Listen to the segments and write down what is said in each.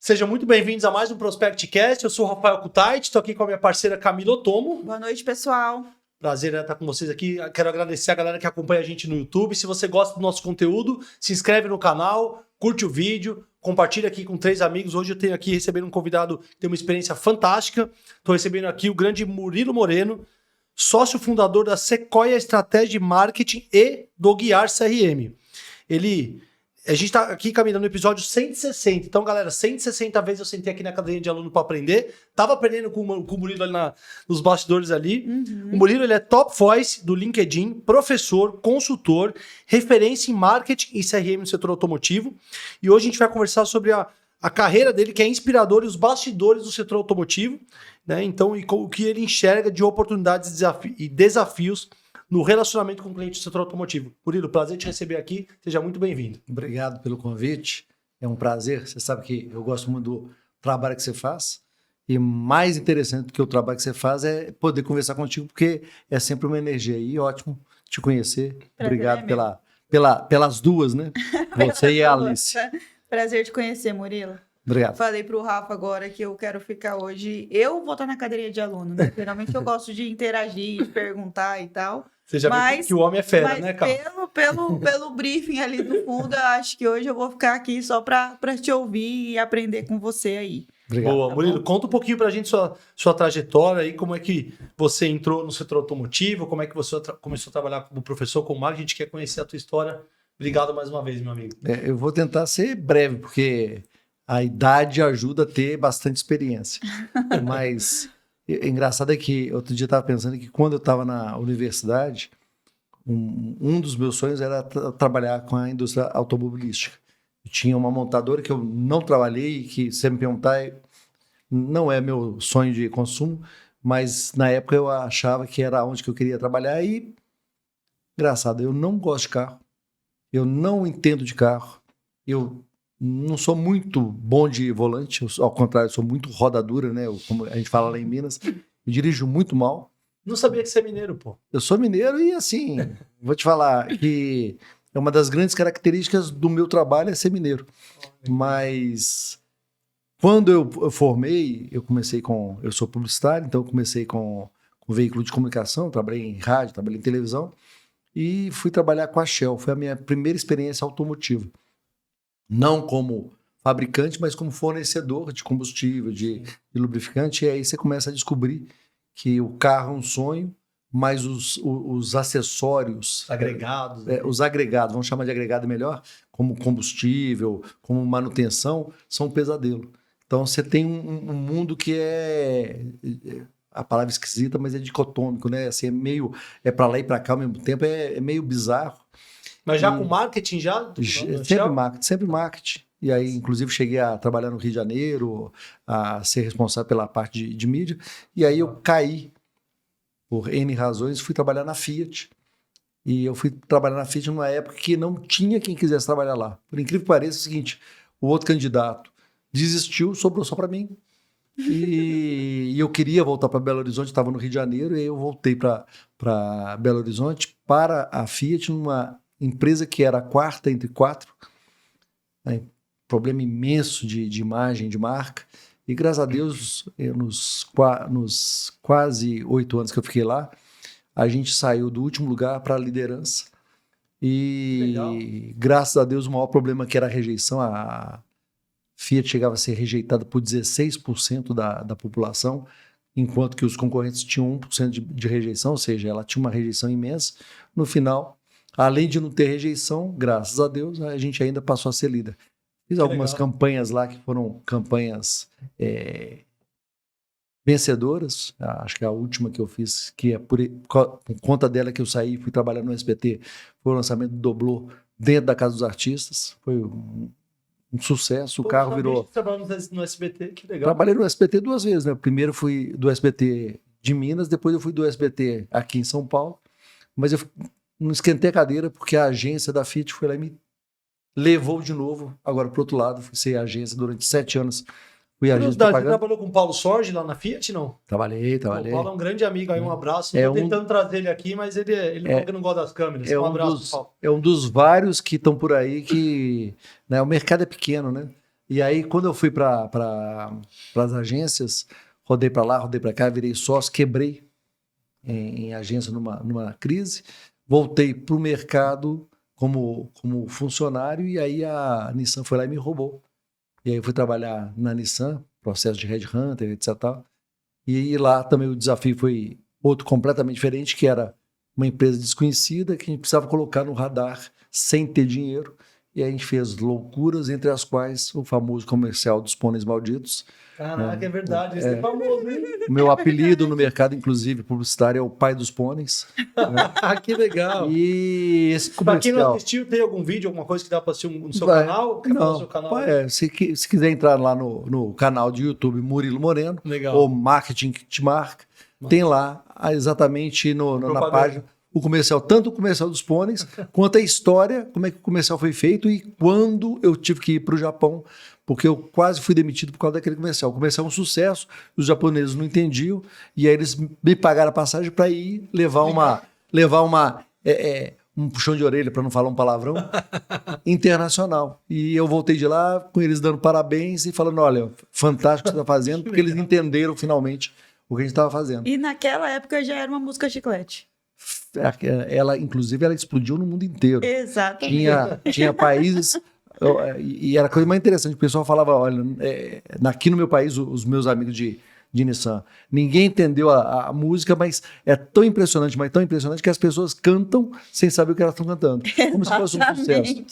Sejam muito bem-vindos a mais um ProspectCast. Eu sou o Rafael Kutait, estou aqui com a minha parceira Camila Otomo. Boa noite, pessoal. Prazer estar com vocês aqui. Quero agradecer a galera que acompanha a gente no YouTube. Se você gosta do nosso conteúdo, se inscreve no canal, curte o vídeo, compartilha aqui com 3 amigos. Hoje eu tenho aqui recebendo um convidado que tem uma experiência fantástica. Estou recebendo aqui o grande Murilo Moreno, sócio fundador da Sequoia Estratégia de Marketing e do Guiar CRM. A gente está aqui caminhando no episódio 160. Então, galera, 160 vezes eu sentei aqui na cadeirinha de aluno para aprender. Tava aprendendo com o Murilo ali nos bastidores ali. O Murilo, ele é top voice do LinkedIn, professor, consultor, referência em marketing e CRM no setor automotivo. E hoje a gente vai conversar sobre a carreira dele, que é inspiradora, e os bastidores do setor automotivo, né? Então, e o que ele enxerga de oportunidades e desafios no relacionamento com o cliente do setor automotivo. Murilo, prazer te receber aqui. Seja muito bem-vindo. Obrigado pelo convite. É um prazer. Você sabe que eu gosto muito do trabalho que você faz. E mais interessante do que o trabalho que você faz é poder conversar contigo, porque é sempre uma energia aí. Ótimo te conhecer. Obrigado pelas duas, né? Você e a Alice. Prazer te conhecer, Murilo. Obrigado. Falei pro Rafa agora que eu quero ficar hoje. Eu vou estar na cadeirinha de aluno, né? Geralmente eu gosto de interagir, de perguntar e tal. Você já viu que o homem é fera, né, cara? Pelo briefing ali do fundo, eu acho que hoje eu vou ficar aqui só para te ouvir e aprender com você aí. Obrigado. Boa, Murilo, conta um pouquinho pra gente sua trajetória aí, como é que você entrou no setor automotivo, como é que você começou a trabalhar como professor, como marketing. A gente quer conhecer a tua história. Obrigado mais uma vez, meu amigo. Eu vou tentar ser breve, porque a idade ajuda a ter bastante experiência. Mas engraçado é que outro dia eu estava pensando que quando eu estava na universidade, um dos meus sonhos era trabalhar com a indústria automobilística. Eu tinha uma montadora que eu não trabalhei, que se me perguntar, não é meu sonho de consumo, mas na época eu achava que era onde que eu queria trabalhar e, engraçado, eu não gosto de carro, eu não entendo de carro, eu não sou muito bom de volante, ao contrário, eu sou muito rodadura, né? Como a gente fala lá em Minas, eu dirijo muito mal. Não sabia que você é mineiro, pô. Eu sou mineiro e, assim, vou te falar que é uma das grandes características do meu trabalho é ser mineiro. Mas quando eu formei, eu sou publicitário, então eu comecei com veículo de comunicação, trabalhei em rádio, trabalhei em televisão e fui trabalhar com a Shell. Foi a minha primeira experiência automotiva. Não como fabricante, mas como fornecedor de combustível, de lubrificante. E aí você começa a descobrir que o carro é um sonho, mas os acessórios... Agregados. Os agregados, vamos chamar de agregado melhor, como combustível, como manutenção, são um pesadelo. Então você tem um mundo que a palavra esquisita, mas é dicotômico, né? Assim, é para lá e para cá ao mesmo tempo, é meio bizarro. Mas já com marketing, já? Sempre marketing. E aí, inclusive, cheguei a trabalhar no Rio de Janeiro, a ser responsável pela parte de mídia. E aí eu caí, por N razões, fui trabalhar na Fiat. E eu fui trabalhar na Fiat numa época que não tinha quem quisesse trabalhar lá. Por incrível que pareça, é o seguinte, o outro candidato desistiu, sobrou só para mim. E eu queria voltar para Belo Horizonte, estava no Rio de Janeiro, e aí eu voltei para Belo Horizonte, para a Fiat, numa empresa que era a quarta entre 4, né? Problema imenso de imagem, de marca, e graças a Deus, nos quase 8 anos que eu fiquei lá, a gente saiu do último lugar para a liderança, e legal. Graças a Deus o maior problema que era a rejeição, a Fiat chegava a ser rejeitada por 16% da população, enquanto que os concorrentes tinham 1% de rejeição, ou seja, ela tinha uma rejeição imensa. No final, além de não ter rejeição, graças a Deus, a gente ainda passou a ser líder. Fiz algumas campanhas lá que foram campanhas vencedoras. Acho que a última que eu fiz, que é por conta dela que eu saí, fui trabalhar no SBT, foi o lançamento do Doblô dentro da Casa dos Artistas. Foi um sucesso, o carro virou... Trabalhando no SBT, que legal. Trabalhei no SBT 2 vezes, né? Primeiro fui do SBT de Minas, depois eu fui do SBT aqui em São Paulo, mas eu não esquentei a cadeira porque a agência da Fiat foi lá e me levou de novo, agora pro outro lado, fui ser agência durante 7 anos. Fui agente Você trabalhou com o Paulo Sorge lá na Fiat, não? Trabalhei. O Paulo é um grande amigo aí, um abraço. Estou tentando trazer ele aqui, mas ele não gosta das câmeras. Um abraço, Paulo. É um dos vários que estão por aí que... Né, o mercado é pequeno, né? E aí, quando eu fui para as agências, rodei para lá, rodei para cá, virei sócio, quebrei em agência numa crise, voltei para o mercado como funcionário e aí a Nissan foi lá e me roubou. E aí eu fui trabalhar na Nissan, processo de headhunter, etc. Tal. E lá também o desafio foi outro completamente diferente, que era uma empresa desconhecida que a gente precisava colocar no radar sem ter dinheiro. E aí a gente fez loucuras, entre as quais o famoso comercial dos pôneis malditos. Caraca, é verdade, esse é famoso, hein? O meu apelido no mercado, inclusive, publicitário, é o pai dos pôneis. Que legal. E esse Pra quem não comercial... assistiu, tem algum vídeo, alguma coisa que dá pra assistir no seu Vai. canal? Quer falar Não, do seu canal? se quiser entrar lá no canal de YouTube Murilo Moreno, Legal. ou Marketing que te marca, tem lá exatamente na Propaganda. página o comercial, tanto o comercial dos pôneis, quanto a história, como é que o comercial foi feito e quando eu tive que ir para o Japão, porque eu quase fui demitido por causa daquele comercial. O comercial é um sucesso, os japoneses não entendiam, e aí eles me pagaram a passagem para ir levar um puxão de orelha, para não falar um palavrão, internacional. E eu voltei de lá com eles dando parabéns e falando, olha, fantástico o que você está fazendo, porque eles entenderam finalmente o que a gente estava fazendo. E naquela época já era uma música chiclete. Ela, inclusive, ela explodiu no mundo inteiro. Exatamente. Tinha países... E era a coisa mais interessante, o pessoal falava, olha, aqui no meu país, os meus amigos de Nissan, ninguém entendeu a música, mas é tão impressionante, mas tão impressionante que as pessoas cantam sem saber o que elas estão cantando, como se fosse um sucesso.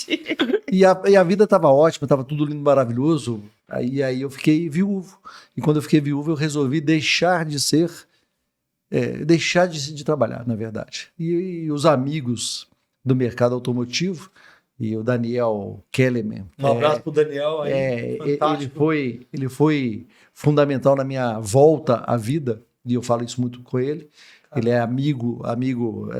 E a vida estava ótima, estava tudo lindo, maravilhoso, aí eu fiquei viúvo, e quando eu fiquei viúvo eu resolvi deixar de trabalhar, na verdade. E os amigos do mercado automotivo, e o Daniel Kellerman. Um abraço pro Daniel aí. Fantástico. Ele foi fundamental na minha volta à vida, e eu falo isso muito com ele. Ele é amigo,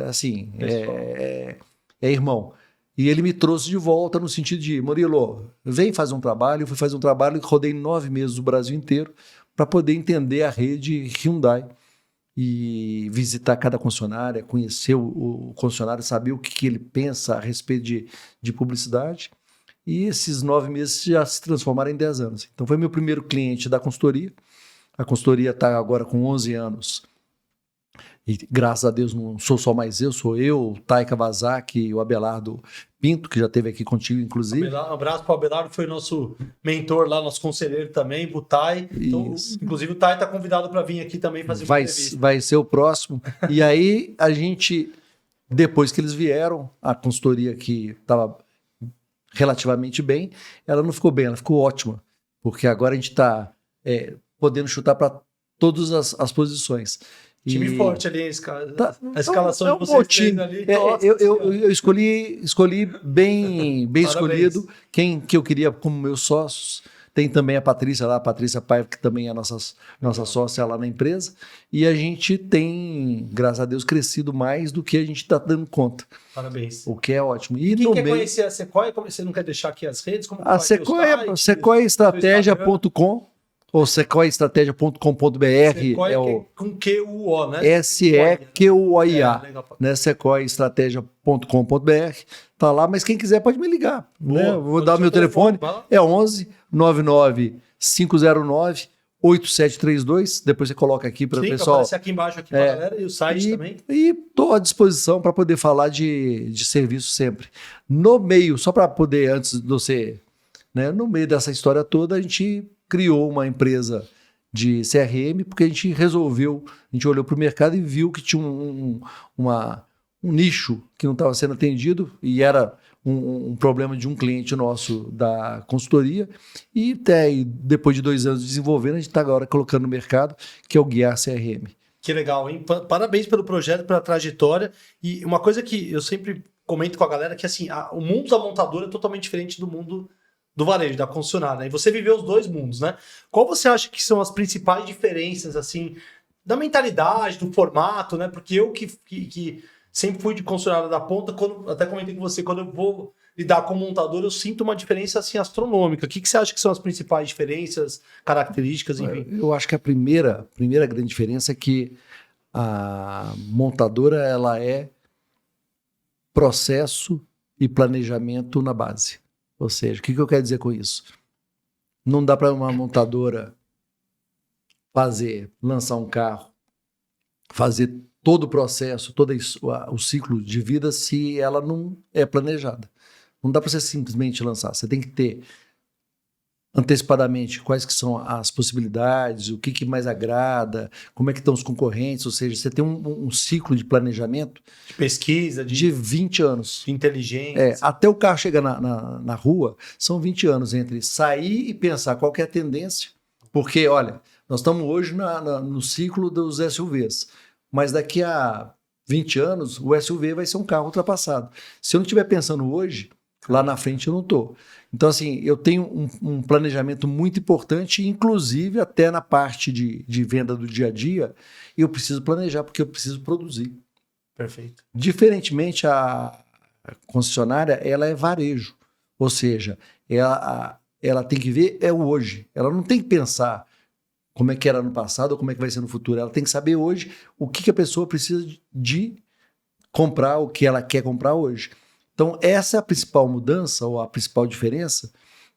assim, é irmão. E ele me trouxe de volta no sentido de, Murilo, vem fazer um trabalho. Eu fui fazer um trabalho e rodei 9 meses o Brasil inteiro para poder entender a rede Hyundai e visitar cada concessionária, conhecer o concessionário, saber o que ele pensa a respeito de publicidade. E esses 9 meses já se transformaram em 10 anos. Então foi meu primeiro cliente da consultoria. A consultoria está agora com 11 anos. E graças a Deus não sou só mais eu, sou eu, o Tai Kawasaki e o Abelardo Pinto, que já esteve aqui contigo, inclusive. Um abraço para o Abelardo, foi nosso mentor lá, nosso conselheiro também, o Tai. Então, inclusive o Tai está convidado para vir aqui também fazer uma entrevista. Vai ser o próximo. E aí a gente, depois que eles vieram, a consultoria que estava relativamente bem, ela não ficou bem, ela ficou ótima. Porque agora a gente está podendo chutar para todas as posições. Time forte ali, a escalação de vocês três ali. Eu escolhi bem escolhido quem que eu queria como meus sócios. Tem também a Patrícia lá, a Patrícia Paiva, que também é nossa sócia lá na empresa. E a gente tem, graças a Deus, crescido mais do que a gente está dando conta. Parabéns. O que é ótimo. E quem quer conhecer a Sequoia, você não quer deixar aqui as redes? Como a sequoiaestratégia.com ou sequoiaestratégia.com.br com Q-U-O, né? S-E-Q-U-O-I-A, né? sequoiaestratégia.com.br, tá lá, mas quem quiser pode me ligar, né? Vou dar o meu telefone, é 11 99 509 8732, depois você coloca aqui para o pessoal. Aparece aqui embaixo aqui para a galera e o site também. E estou à disposição para poder falar de serviço sempre. No meio, só para poder, antes de você, né, no meio dessa história toda, a gente criou uma empresa de CRM, porque a gente olhou para o mercado e viu que tinha um nicho que não estava sendo atendido e era um problema de um cliente nosso da consultoria. E depois de 2 anos desenvolvendo, a gente está agora colocando no mercado, que é o Guiar CRM. Que legal, hein? Parabéns pelo projeto, pela trajetória. E uma coisa que eu sempre comento com a galera é que assim, o mundo da montadora é totalmente diferente do mundo do varejo, da concessionária. E você viveu os dois mundos, né? Qual você acha que são as principais diferenças, assim, da mentalidade, do formato, né? Porque eu que sempre fui de concessionária da ponta, até comentei com você, quando eu vou lidar com montador, eu sinto uma diferença, assim, astronômica. O que você acha que são as principais diferenças, características, enfim? Eu acho que a primeira grande diferença é que a montadora, ela é processo e planejamento na base. Ou seja, o que eu quero dizer com isso? Não dá para uma montadora lançar um carro, fazer todo o processo, todo o ciclo de vida se ela não é planejada. Não dá para você simplesmente lançar. Você tem que ter antecipadamente quais que são as possibilidades, o que mais agrada, como é que estão os concorrentes, ou seja, você tem um ciclo de planejamento De pesquisa, de 20 anos. de inteligência. Até o carro chegar na rua, são 20 anos entre sair e pensar qual que é a tendência, porque, olha, nós estamos hoje no ciclo dos SUVs, mas daqui a 20 anos o SUV vai ser um carro ultrapassado. Se eu não estiver pensando hoje, lá na frente eu não estou. Então, assim, eu tenho um planejamento muito importante, inclusive até na parte de venda do dia a dia, eu preciso planejar, porque eu preciso produzir. Perfeito. Diferentemente, a concessionária, ela é varejo, ou seja, ela tem que ver o hoje. Ela não tem que pensar como é que era no passado ou como é que vai ser no futuro. Ela tem que saber hoje o que a pessoa precisa de comprar, o que ela quer comprar hoje. Então, essa é a principal mudança ou a principal diferença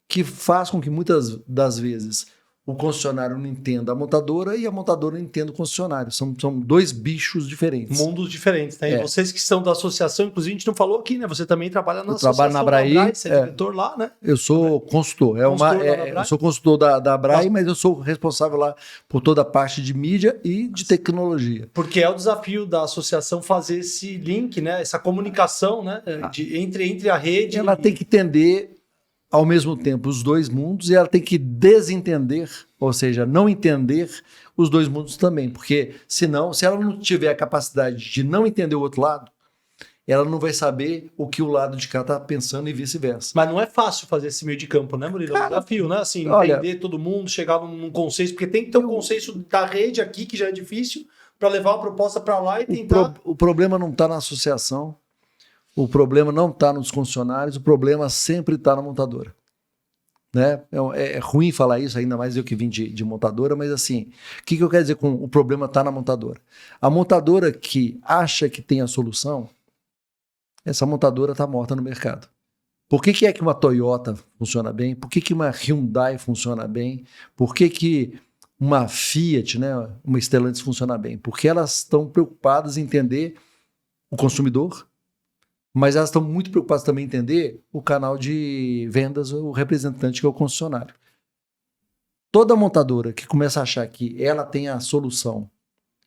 que faz com que muitas das vezes o concessionário não entenda a montadora e a montadora não entenda o concessionário. São dois bichos diferentes. Mundos diferentes, né? E vocês que são da associação, inclusive a gente não falou aqui, né? Você também trabalha na associação. Trabalho na Abraí. Você é diretor lá, né? Eu sou consultor. Eu sou consultor da Abraí, mas eu sou responsável lá por toda a parte de mídia e de tecnologia. Porque é o desafio da associação fazer esse link, né? Essa comunicação, né? Entre a rede. Ela tem que entender ao mesmo tempo os dois mundos e ela tem que desentender, ou seja, não entender os dois mundos também, porque senão, se ela não tiver a capacidade de não entender o outro lado, ela não vai saber o que o lado de cá está pensando e vice-versa. Mas não é fácil fazer esse meio de campo, né, Murilo? É um desafio, né? Assim, entender todo mundo, chegar num consenso, porque tem que ter um consenso da rede aqui, que já é difícil, para levar a proposta para lá e tentar... O problema não está na associação, o problema não está nos concessionários, o problema sempre está na montadora. Né? É ruim falar isso, ainda mais eu que vim de montadora, mas assim, o que eu quero dizer com o problema está na montadora? A montadora que acha que tem a solução, essa montadora está morta no mercado. Por que é que uma Toyota funciona bem? Por que uma Hyundai funciona bem? Por que uma Fiat, né, uma Stellantis funciona bem? Porque elas estão preocupadas em entender o consumidor, mas elas estão muito preocupadas também em entender o canal de vendas, o representante que é o concessionário. Toda montadora que começa a achar que ela tem a solução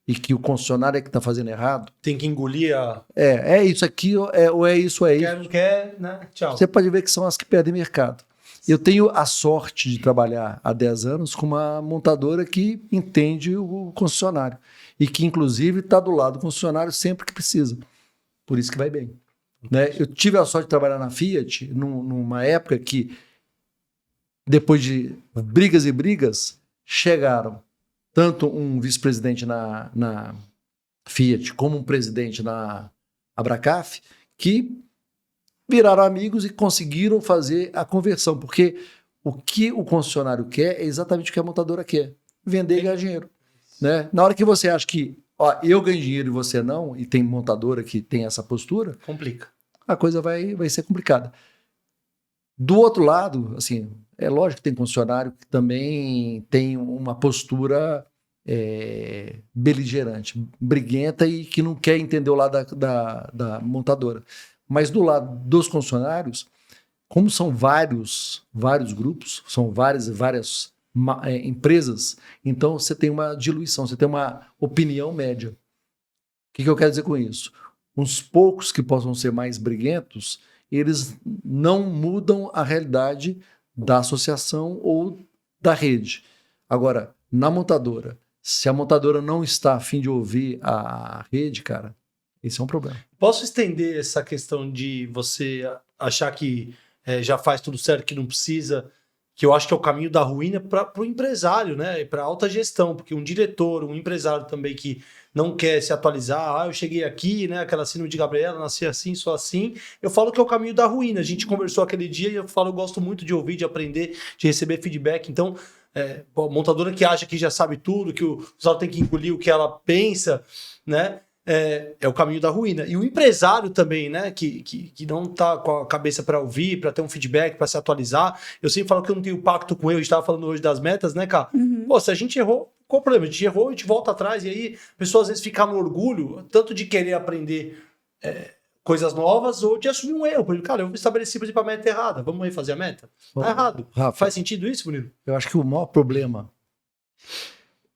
e que o concessionário é que está fazendo errado... Tem que engolir a... É isso aqui, ou é isso, é isso. Não quer, né? Tchau. Você pode ver que são as que perdem mercado. Eu tenho a sorte de trabalhar há 10 anos com uma montadora que entende o concessionário e que, inclusive, está do lado do concessionário sempre que precisa. Por isso que vai bem. Né? Eu tive a sorte de trabalhar na Fiat numa época que, depois de brigas e brigas, chegaram tanto um vice-presidente na Fiat como um presidente na Abracaf que viraram amigos e conseguiram fazer a conversão, porque o que o concessionário quer é exatamente o que a montadora quer, vender e ganhar dinheiro. Né? Na hora que você acha que eu ganho dinheiro e você não, e tem montadora que tem essa postura, complica. A coisa vai ser complicada. Do outro lado, assim, é lógico que tem concessionário que também tem uma postura beligerante, briguenta e que não quer entender o lado da montadora. Mas do lado dos concessionários, como são vários grupos, são várias empresas, então você tem uma diluição, você tem uma opinião média. O que eu quero dizer com isso? Uns poucos que possam ser mais briguentos, eles não mudam a realidade da associação ou da rede. Agora, na montadora, se a montadora não está a fim de ouvir a rede, cara, esse é um problema. Posso estender essa questão de você achar que já faz tudo certo, que não precisa, que eu acho que é o caminho da ruína para o empresário, né? Para a alta gestão, porque um diretor, um empresário também que não quer se atualizar, eu cheguei aqui, né? Aquela síndrome de Gabriela, nasci assim, sou assim. Eu falo que é o caminho da ruína. A gente conversou aquele dia e eu gosto muito de ouvir, de aprender, de receber feedback. Então, montadora que acha que já sabe tudo, que o usuário tem que engolir o que ela pensa, né? é o caminho da ruína. E o empresário também, né, que não tá com a cabeça para ouvir, para ter um feedback, para se atualizar. Eu sempre falo que eu não tenho pacto com ele. A gente estava falando hoje das metas, né, cara? Pô, se a gente errou, qual o problema? A gente errou, a gente volta atrás. E aí, a pessoa às vezes fica no orgulho, tanto de querer aprender coisas novas ou de assumir um erro. Porque, cara, eu estabeleci, por exemplo, a meta errada. Vamos aí fazer a meta? Tá errado. Rafa, Faz sentido isso, Murilo? eu acho que o maior problema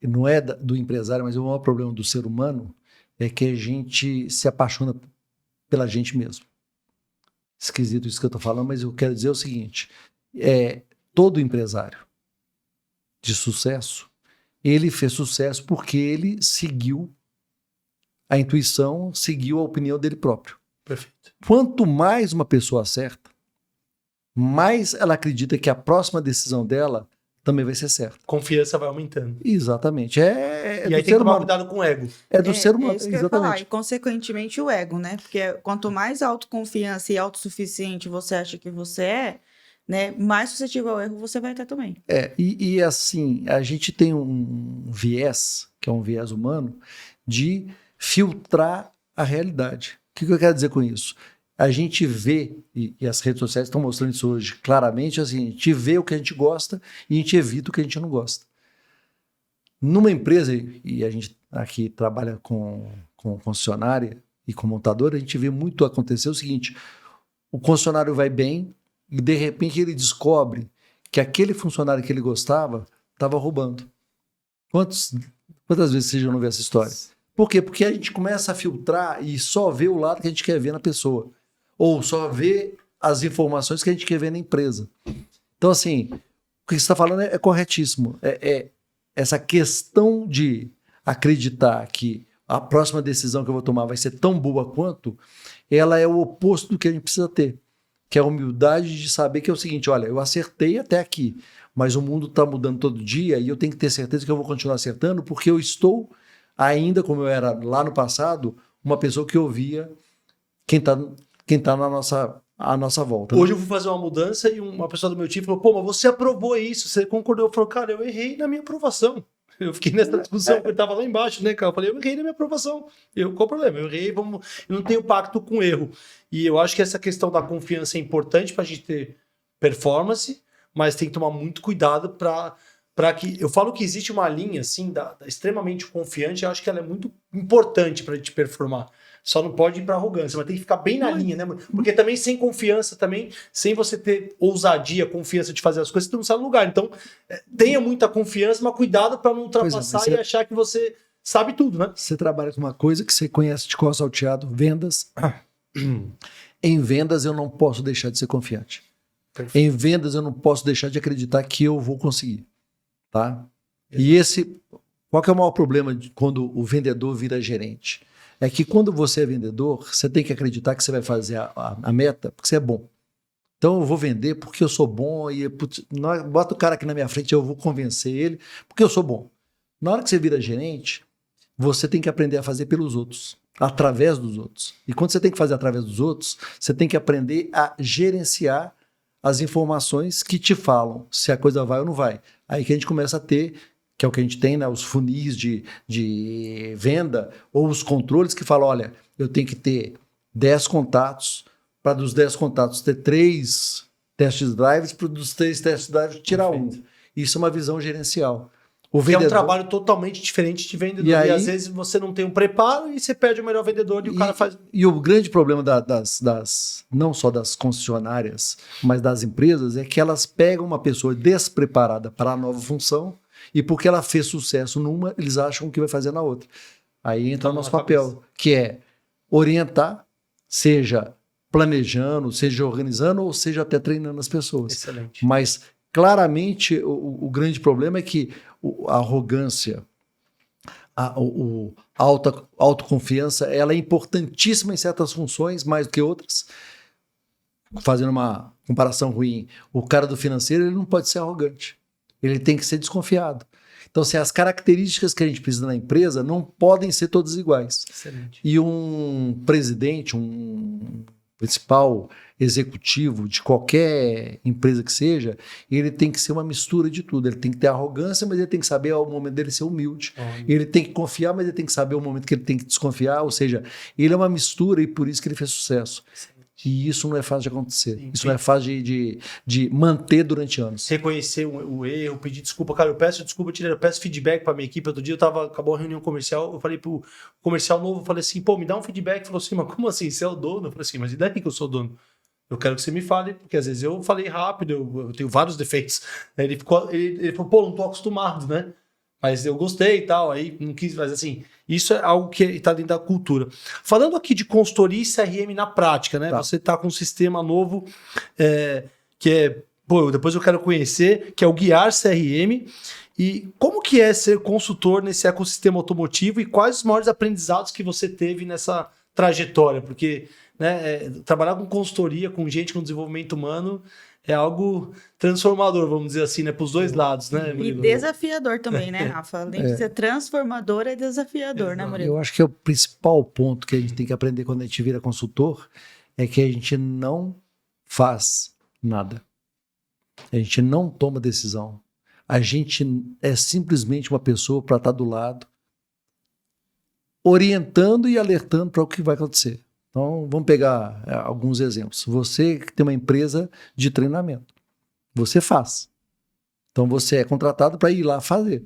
não é do empresário, mas o maior problema do ser humano é que a gente se apaixona pela gente mesmo. Esquisito isso que eu estou falando, mas eu quero dizer o seguinte, todo empresário de sucesso, ele fez sucesso porque ele seguiu a intuição, seguiu a opinião dele próprio. Perfeito. Quanto mais uma pessoa acerta, mais ela acredita que a próxima decisão dela também vai ser certa. Confiança vai aumentando. Exatamente. E aí tem que tomar cuidado com o ego. É do ser humano, isso que eu ia falar. E, exatamente. consequentemente, o ego, né? Porque quanto mais autoconfiança e autossuficiente você acha que você é, né, mais suscetível ao erro você vai estar também. E assim, a gente tem um viés, que é um viés humano, de filtrar a realidade. O que eu quero dizer com isso? A gente vê, e as redes sociais estão mostrando isso hoje claramente, assim, a gente vê o que a gente gosta e a gente evita o que a gente não gosta. Numa empresa, e a gente aqui trabalha com concessionária e com montadora, a gente vê muito acontecer o seguinte, o concessionário vai bem e de repente ele descobre que aquele funcionário que ele gostava estava roubando. Quantas vezes você já não vê essa história? Por quê? Porque a gente começa a filtrar e só vê o lado que a gente quer ver na pessoa. Ou só vê as informações que a gente quer ver na empresa. Então, assim, o que você está falando é corretíssimo. Essa questão de acreditar que a próxima decisão que eu vou tomar vai ser tão boa quanto, ela é o oposto do que a gente precisa ter. Que é a humildade de saber que é o seguinte, olha, eu acertei até aqui, mas o mundo está mudando todo dia e eu tenho que ter certeza que eu vou continuar acertando porque eu estou ainda, como eu era lá no passado, uma pessoa que ouvia quem está à nossa volta. Hoje eu vou fazer uma mudança e uma pessoa do meu time falou, pô, mas você aprovou isso, você concordou. Eu falei, cara, eu errei na minha aprovação. Eu fiquei nessa discussão, porque eu estava lá embaixo, né, cara? Eu falei, eu errei na minha aprovação. Qual o problema? Eu errei, eu não tenho pacto com erro. E eu acho que essa questão da confiança é importante para a gente ter performance, mas tem que tomar muito cuidado para que... Eu falo que existe uma linha, assim, da extremamente confiante, eu acho que ela é muito importante para a gente performar. Só não pode ir para arrogância, mas tem que ficar bem na linha, né? Porque também sem confiança, sem você ter ousadia, confiança de fazer as coisas, você não sai do lugar. Então, tenha muita confiança, mas cuidado para não ultrapassar e achar que você sabe tudo, né? Você trabalha com uma coisa que você conhece de cor salteado, vendas. Em vendas eu não posso deixar de ser confiante. Perfeito. Em vendas eu não posso deixar de acreditar que eu vou conseguir. Tá? E qual que é o maior problema quando o vendedor vira gerente? É que quando você é vendedor, você tem que acreditar que você vai fazer a meta porque você é bom. Então eu vou vender porque eu sou bom e bota o cara aqui na minha frente, eu vou convencer ele porque eu sou bom. Na hora que você vira gerente, você tem que aprender a fazer pelos outros, através dos outros. E quando você tem que fazer através dos outros, você tem que aprender a gerenciar as informações que te falam se a coisa vai ou não vai. Aí que a gente começa a ter, que é o que a gente tem, né, os funis de venda ou os controles que falam, olha, eu tenho que ter 10 contatos, para dos 10 contatos ter 3 test drives, para dos 3 test drives tirar um. Isso é uma visão gerencial. Que é um trabalho totalmente diferente de vendedor. E às vezes você não tem um preparo e você perde o melhor vendedor e o cara faz... E o grande problema não só das concessionárias, mas das empresas, é que elas pegam uma pessoa despreparada para a nova função e porque ela fez sucesso numa, eles acham que vai fazer na outra. Aí entra o nosso papel, que é orientar, seja planejando, seja organizando ou seja até treinando as pessoas. Excelente. Mas claramente o grande problema é que a arrogância, a autoconfiança, ela é importantíssima em certas funções, mais do que outras. Fazendo uma comparação ruim, o cara do financeiro ele não pode ser arrogante. Ele tem que ser desconfiado. Então, assim, as características que a gente precisa na empresa não podem ser todas iguais. Excelente. E um presidente, um principal executivo de qualquer empresa que seja, ele tem que ser uma mistura de tudo. Ele tem que ter arrogância, mas ele tem que saber ao momento dele ser humilde. Ele tem que confiar, mas ele tem que saber o momento que ele tem que desconfiar. Ou seja, ele é uma mistura e por isso que ele fez sucesso. E isso não é fácil de acontecer. Sim, isso não é fácil de manter durante anos. Reconhecer o erro, pedir desculpa. Cara, eu peço desculpa, eu peço feedback pra minha equipe. Outro dia acabou a reunião comercial, eu falei pro comercial novo, eu falei assim, pô, me dá um feedback. Ele falou assim, mas como assim? Você é o dono? Eu falei assim, mas e daí que eu sou o dono? Eu quero que você me fale, porque às vezes eu falei rápido, eu tenho vários defeitos. Ele falou, pô, não tô acostumado, né? Mas eu gostei e tal, aí não quis, mas assim, isso é algo que está dentro da cultura. Falando aqui de consultoria e CRM na prática, né? Tá. Você está com um sistema novo que é, pô, depois eu quero conhecer, que é o Guiar CRM. E como que é ser consultor nesse ecossistema automotivo e quais os maiores aprendizados que você teve nessa trajetória? Porque trabalhar com consultoria, com gente com desenvolvimento humano, é algo transformador, vamos dizer assim, né? Para os dois lados, né, E Murilo? desafiador também, né, Rafa? Além de ser transformador, é desafiador, né, Murilo? Eu acho que é o principal ponto que a gente tem que aprender quando a gente vira consultor é que a gente não faz nada. A gente não toma decisão. A gente é simplesmente uma pessoa para estar do lado, orientando e alertando para o que vai acontecer. Então, vamos pegar alguns exemplos. Você que tem uma empresa de treinamento, você faz. Então, você é contratado para ir lá fazer.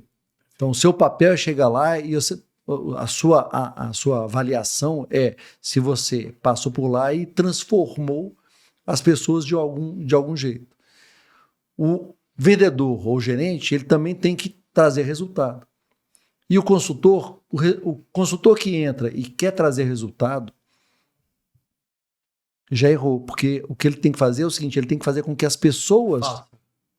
Então, o seu papel é chegar lá e a sua avaliação é se você passou por lá e transformou as pessoas de algum jeito. O vendedor ou o gerente, ele também tem que trazer resultado. E o consultor que entra e quer trazer resultado, já errou, porque o que ele tem que fazer é o seguinte, ele tem que fazer com que as pessoas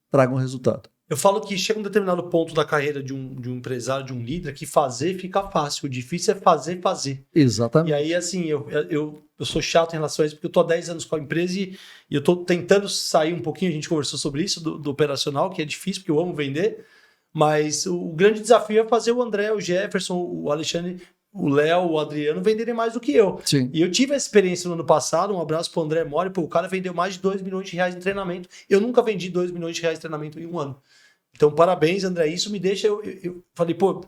tragam resultado. Eu falo que chega um determinado ponto da carreira de um empresário, de um líder, que fazer fica fácil. O difícil é fazer. Exatamente. E aí, assim, eu sou chato em relação a isso, porque eu tô há 10 anos com a empresa e eu tô tentando sair um pouquinho, a gente conversou sobre isso, do operacional, que é difícil, porque eu amo vender, mas o grande desafio é fazer o André, o Jefferson, o Alexandre, o Léo, o Adriano venderem mais do que eu. Sim. E eu tive essa experiência no ano passado, um abraço pro André Mori, pô, o cara vendeu mais de 2 milhões de reais em treinamento. Eu nunca vendi 2 milhões de reais em treinamento em um ano. Então, parabéns, André. Isso me deixa... Eu falei, pô,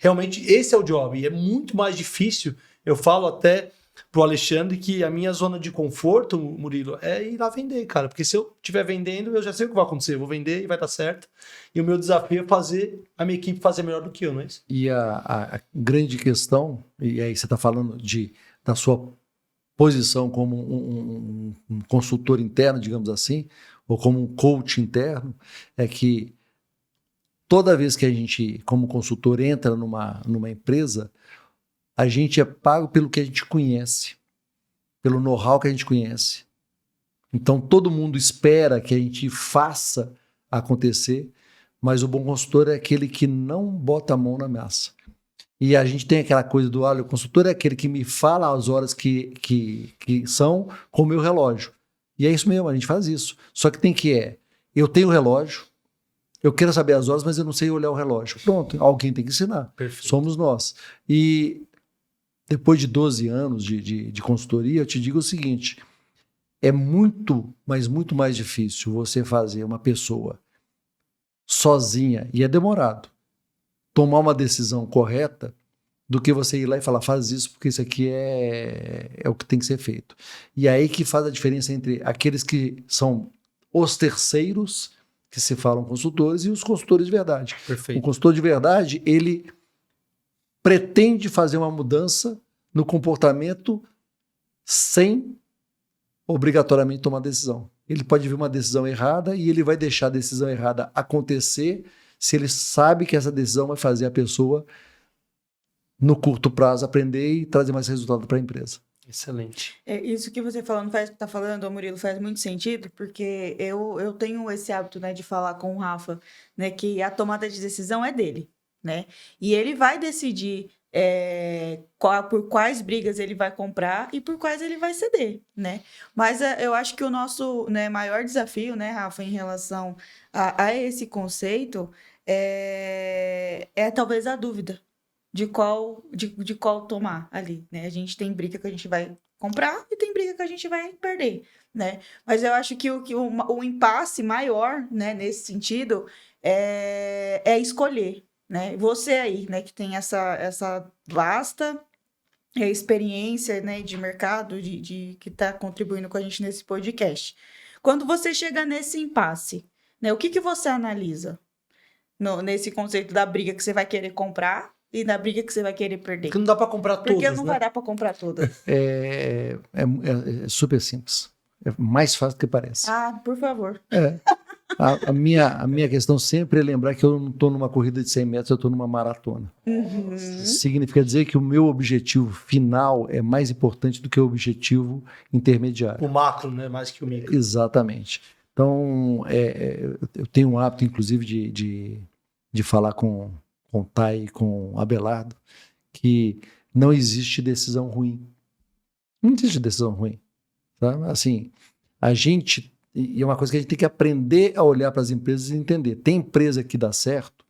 realmente esse é o job. E é muito mais difícil. Eu falo até pro Alexandre que a minha zona de conforto, Murilo, é ir lá vender, cara. Porque se eu estiver vendendo, eu já sei o que vai acontecer. Eu vou vender e vai dar certo. E o meu desafio é fazer a minha equipe fazer melhor do que eu, não é isso? E a grande questão, e aí você está falando da sua posição como um consultor interno, digamos assim, ou como um coach interno, é que toda vez que a gente, como consultor, entra numa empresa, a gente é pago pelo que a gente conhece, pelo know-how que a gente conhece. Então, todo mundo espera que a gente faça acontecer, mas o bom consultor é aquele que não bota a mão na massa. E a gente tem aquela coisa do, olha, o consultor é aquele que me fala as horas que são com o meu relógio. E é isso mesmo, a gente faz isso. Só que eu tenho o relógio, eu quero saber as horas, mas eu não sei olhar o relógio. Pronto, alguém tem que ensinar. Perfeito. Somos nós. E depois de 12 anos de consultoria, eu te digo o seguinte, é muito, mas muito mais difícil você fazer uma pessoa sozinha, e é demorado, tomar uma decisão correta do que você ir lá e falar, faz isso porque isso aqui é o que tem que ser feito. E aí que faz a diferença entre aqueles que são os terceiros, que se falam consultores, e os consultores de verdade. Perfeito. O consultor de verdade, ele pretende fazer uma mudança no comportamento sem obrigatoriamente tomar decisão. Ele pode vir uma decisão errada e ele vai deixar a decisão errada acontecer se ele sabe que essa decisão vai fazer a pessoa, no curto prazo, aprender e trazer mais resultado para a empresa. Excelente. Isso que você tá falando, Murilo, faz muito sentido, porque eu tenho esse hábito, né, de falar com o Rafa, né, que a tomada de decisão é dele, né? E ele vai decidir por quais brigas ele vai comprar e por quais ele vai ceder, né? Mas eu acho que o nosso, né, maior desafio, né, Rafa, em relação a esse conceito é talvez a dúvida de qual tomar ali, né? A gente tem briga que a gente vai comprar e tem briga que a gente vai perder, né? Mas eu acho que o impasse maior, né, nesse sentido, é escolher, né? Você aí, né, que tem essa vasta experiência, né, de mercado, que está contribuindo com a gente nesse podcast. Quando você chega nesse impasse, né, o que você analisa nesse conceito da briga que você vai querer comprar e da briga que você vai querer perder? Porque não dá para comprar todas, Porque não né? vai dar para comprar todas. É super simples. É mais fácil do que parece. Ah, por favor. A minha questão sempre é lembrar que eu não estou numa corrida de 100 metros, eu estou numa maratona. Uhum. Significa dizer que o meu objetivo final é mais importante do que o objetivo intermediário. O macro, né? Mais que o micro. Exatamente. Então, eu tenho um hábito, inclusive, de falar com o Thay e com o Abelardo, que não existe decisão ruim. Não existe decisão ruim. Tá? Assim, e é uma coisa que a gente tem que aprender a olhar para as empresas e entender. Tem empresa que dá certo,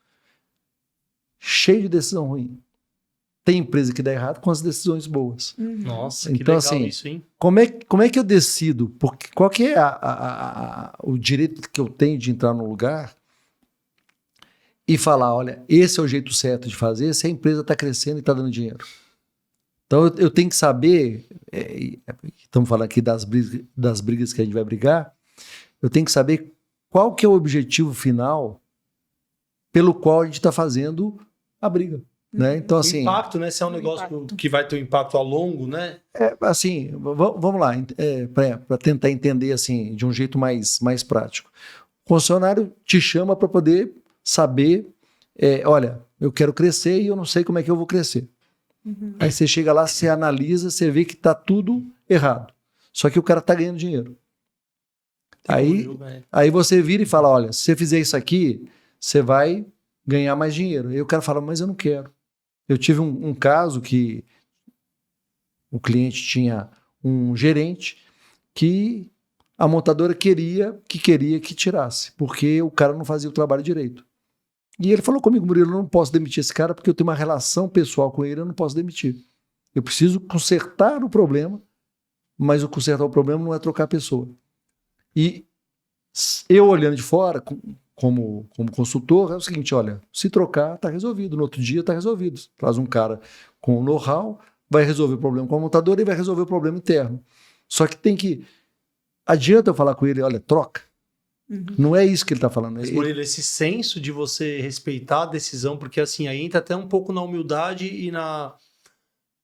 cheio de decisão ruim. Tem empresa que dá errado com as decisões boas. Nossa, que Então, legal assim, isso, hein? Como é que eu decido? Porque qual que é o direito que eu tenho de entrar no lugar e falar, olha, esse é o jeito certo de fazer se a empresa está crescendo e está dando dinheiro. Então eu tenho que saber, estamos falando aqui das brigas que a gente vai brigar, eu tenho que saber qual que é o objetivo final pelo qual a gente está fazendo a briga. Né? Então, assim, O impacto, né? Se é um negócio que vai ter um impacto a longo, né? Assim, vamos lá, para tentar entender assim, de um jeito mais prático. O funcionário te chama para poder saber, olha, eu quero crescer e eu não sei como é que eu vou crescer. Uhum. Aí você chega lá, você analisa, você vê que está tudo errado. Só que o cara está ganhando dinheiro. Aí você vira e fala, olha, se você fizer isso aqui, você vai ganhar mais dinheiro. Aí o cara fala, mas eu não quero. Eu tive um caso que o cliente tinha um gerente que a montadora queria que tirasse, porque o cara não fazia o trabalho direito. E ele falou comigo, Murilo, eu não posso demitir esse cara porque eu tenho uma relação pessoal com ele, eu não posso demitir. Eu preciso consertar o problema, mas o consertar o problema não é trocar a pessoa. E eu olhando de fora, como consultor, é o seguinte, olha, se trocar, está resolvido. No outro dia está resolvido. Traz um cara com know-how, vai resolver o problema com a montadora e vai resolver o problema interno. Só que adianta eu falar com ele, olha, troca. Uhum. Não é isso que ele está falando. Mas, Murilo, esse senso de você respeitar a decisão, porque assim, aí entra até um pouco na humildade e na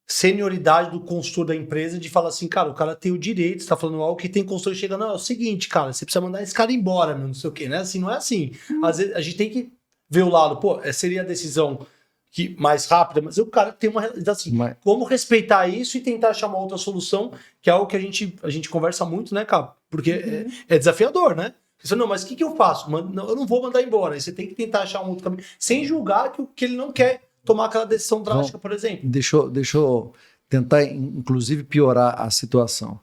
senioridade do consultor da empresa de falar assim, cara, o cara tem o direito, você tá falando algo que tem consultor que chega, não, é o seguinte, cara, você precisa mandar esse cara embora, meu, não sei o quê, né? Assim, não é assim. Às vezes a gente tem que ver o lado, pô, seria a decisão mais rápida, mas o cara tem uma... Assim, como respeitar isso e tentar achar uma outra solução, que é algo que a gente conversa muito, né, cara? Porque é desafiador, né? Você não, mas o que eu faço? Eu não vou mandar embora. Aí você tem que tentar achar um outro caminho, sem julgar que ele não quer tomar aquela decisão drástica, por exemplo. Deixa eu tentar, inclusive, piorar a situação.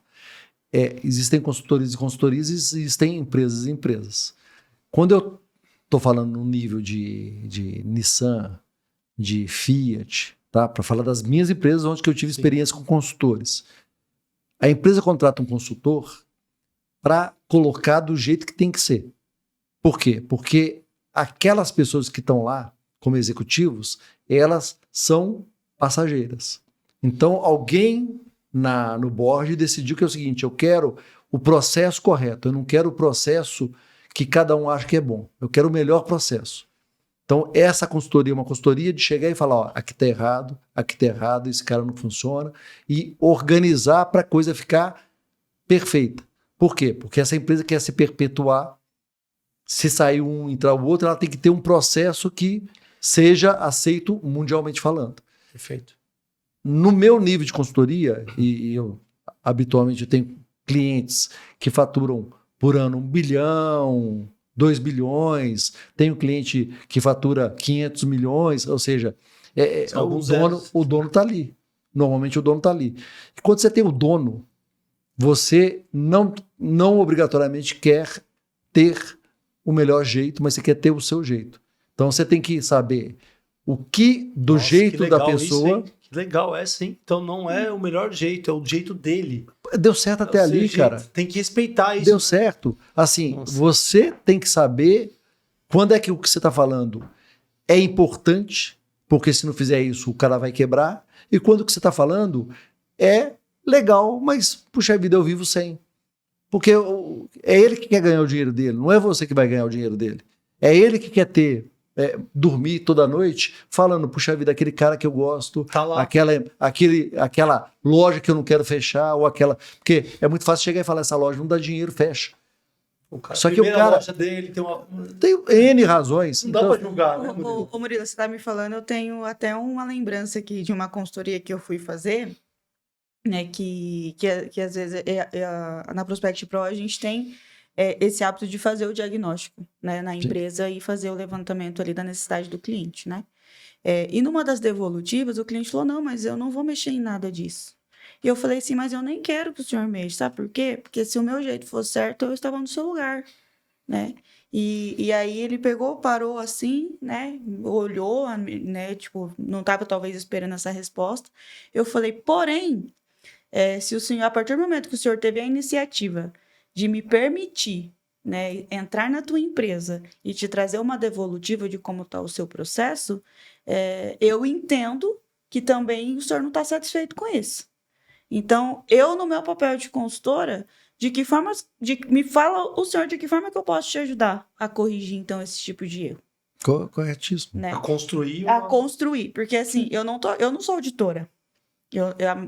Existem consultorias e consultorias, existem empresas e empresas. Quando eu estou falando no nível de Nissan, de Fiat, tá? Para falar das minhas empresas onde que eu tive experiência com consultores. A empresa contrata um consultor para colocar do jeito que tem que ser. Por quê? Porque aquelas pessoas que estão lá como executivos, elas são passageiras. Então, alguém no board decidiu que é o seguinte, eu quero o processo correto, eu não quero o processo que cada um acha que é bom, eu quero o melhor processo. Então, essa consultoria é uma consultoria de chegar e falar, ó, aqui está errado, esse cara não funciona, e organizar para a coisa ficar perfeita. Por quê? Porque essa empresa quer se perpetuar, se sair um, entrar o outro, ela tem que ter um processo que seja aceito mundialmente falando. Perfeito. No meu nível de consultoria, e eu habitualmente tenho clientes que faturam por ano 1 bilhão, 2 bilhões, tenho cliente que fatura 500 milhões, ou seja, o dono está ali. Normalmente o dono está ali. E quando você tem o dono, você não obrigatoriamente quer ter o melhor jeito, mas você quer ter o seu jeito. Então você tem que saber o que do jeito da pessoa Que legal essa, hein? Então não é o melhor jeito, é o jeito dele. Deu certo até É o ali, seu jeito. cara. Tem que respeitar isso. Deu né? certo. Assim, Nossa. você tem que saber quando é que o que você está falando é importante, porque se não fizer isso, o cara vai quebrar. E quando o que você está falando é legal, mas, puxa vida, eu vivo sem. Porque é ele que quer ganhar o dinheiro dele, não é você que vai ganhar o dinheiro dele. É ele que quer dormir toda noite falando, puxa vida, aquele cara que eu gosto, Tá lá. aquela loja que eu não quero fechar, ou aquela... Porque é muito fácil chegar e falar, essa loja não dá dinheiro, fecha. O cara, Só que o primeira cara- loja dele tem uma... Tem N razões. Não dá Então, pra julgar, né, Murilo? Ô, Murilo, você tá me falando, eu tenho até uma lembrança aqui de uma consultoria que eu fui fazer, né, que às vezes na Prospect Pro a gente tem esse hábito de fazer o diagnóstico, né, na empresa e fazer o levantamento ali da necessidade do cliente, né? E numa das devolutivas, o cliente falou, não, mas eu não vou mexer em nada disso. E eu falei assim, mas eu nem quero que o senhor mexa, sabe por quê? Porque se o meu jeito fosse certo, eu estava no seu lugar, né? E aí ele pegou, parou assim, né? Olhou, né? Tipo, não estava talvez esperando essa resposta. Eu falei, porém, se o senhor, a partir do momento que o senhor teve a iniciativa de me permitir, né, entrar na tua empresa e te trazer uma devolutiva de como está o seu processo, eu entendo que também o senhor não está satisfeito com isso. Então, eu, no meu papel de consultora, me fala o senhor de que forma que eu posso te ajudar a corrigir, então, esse tipo de erro, corretíssimo. né? A construir A uma... construir, porque assim, eu não sou auditora.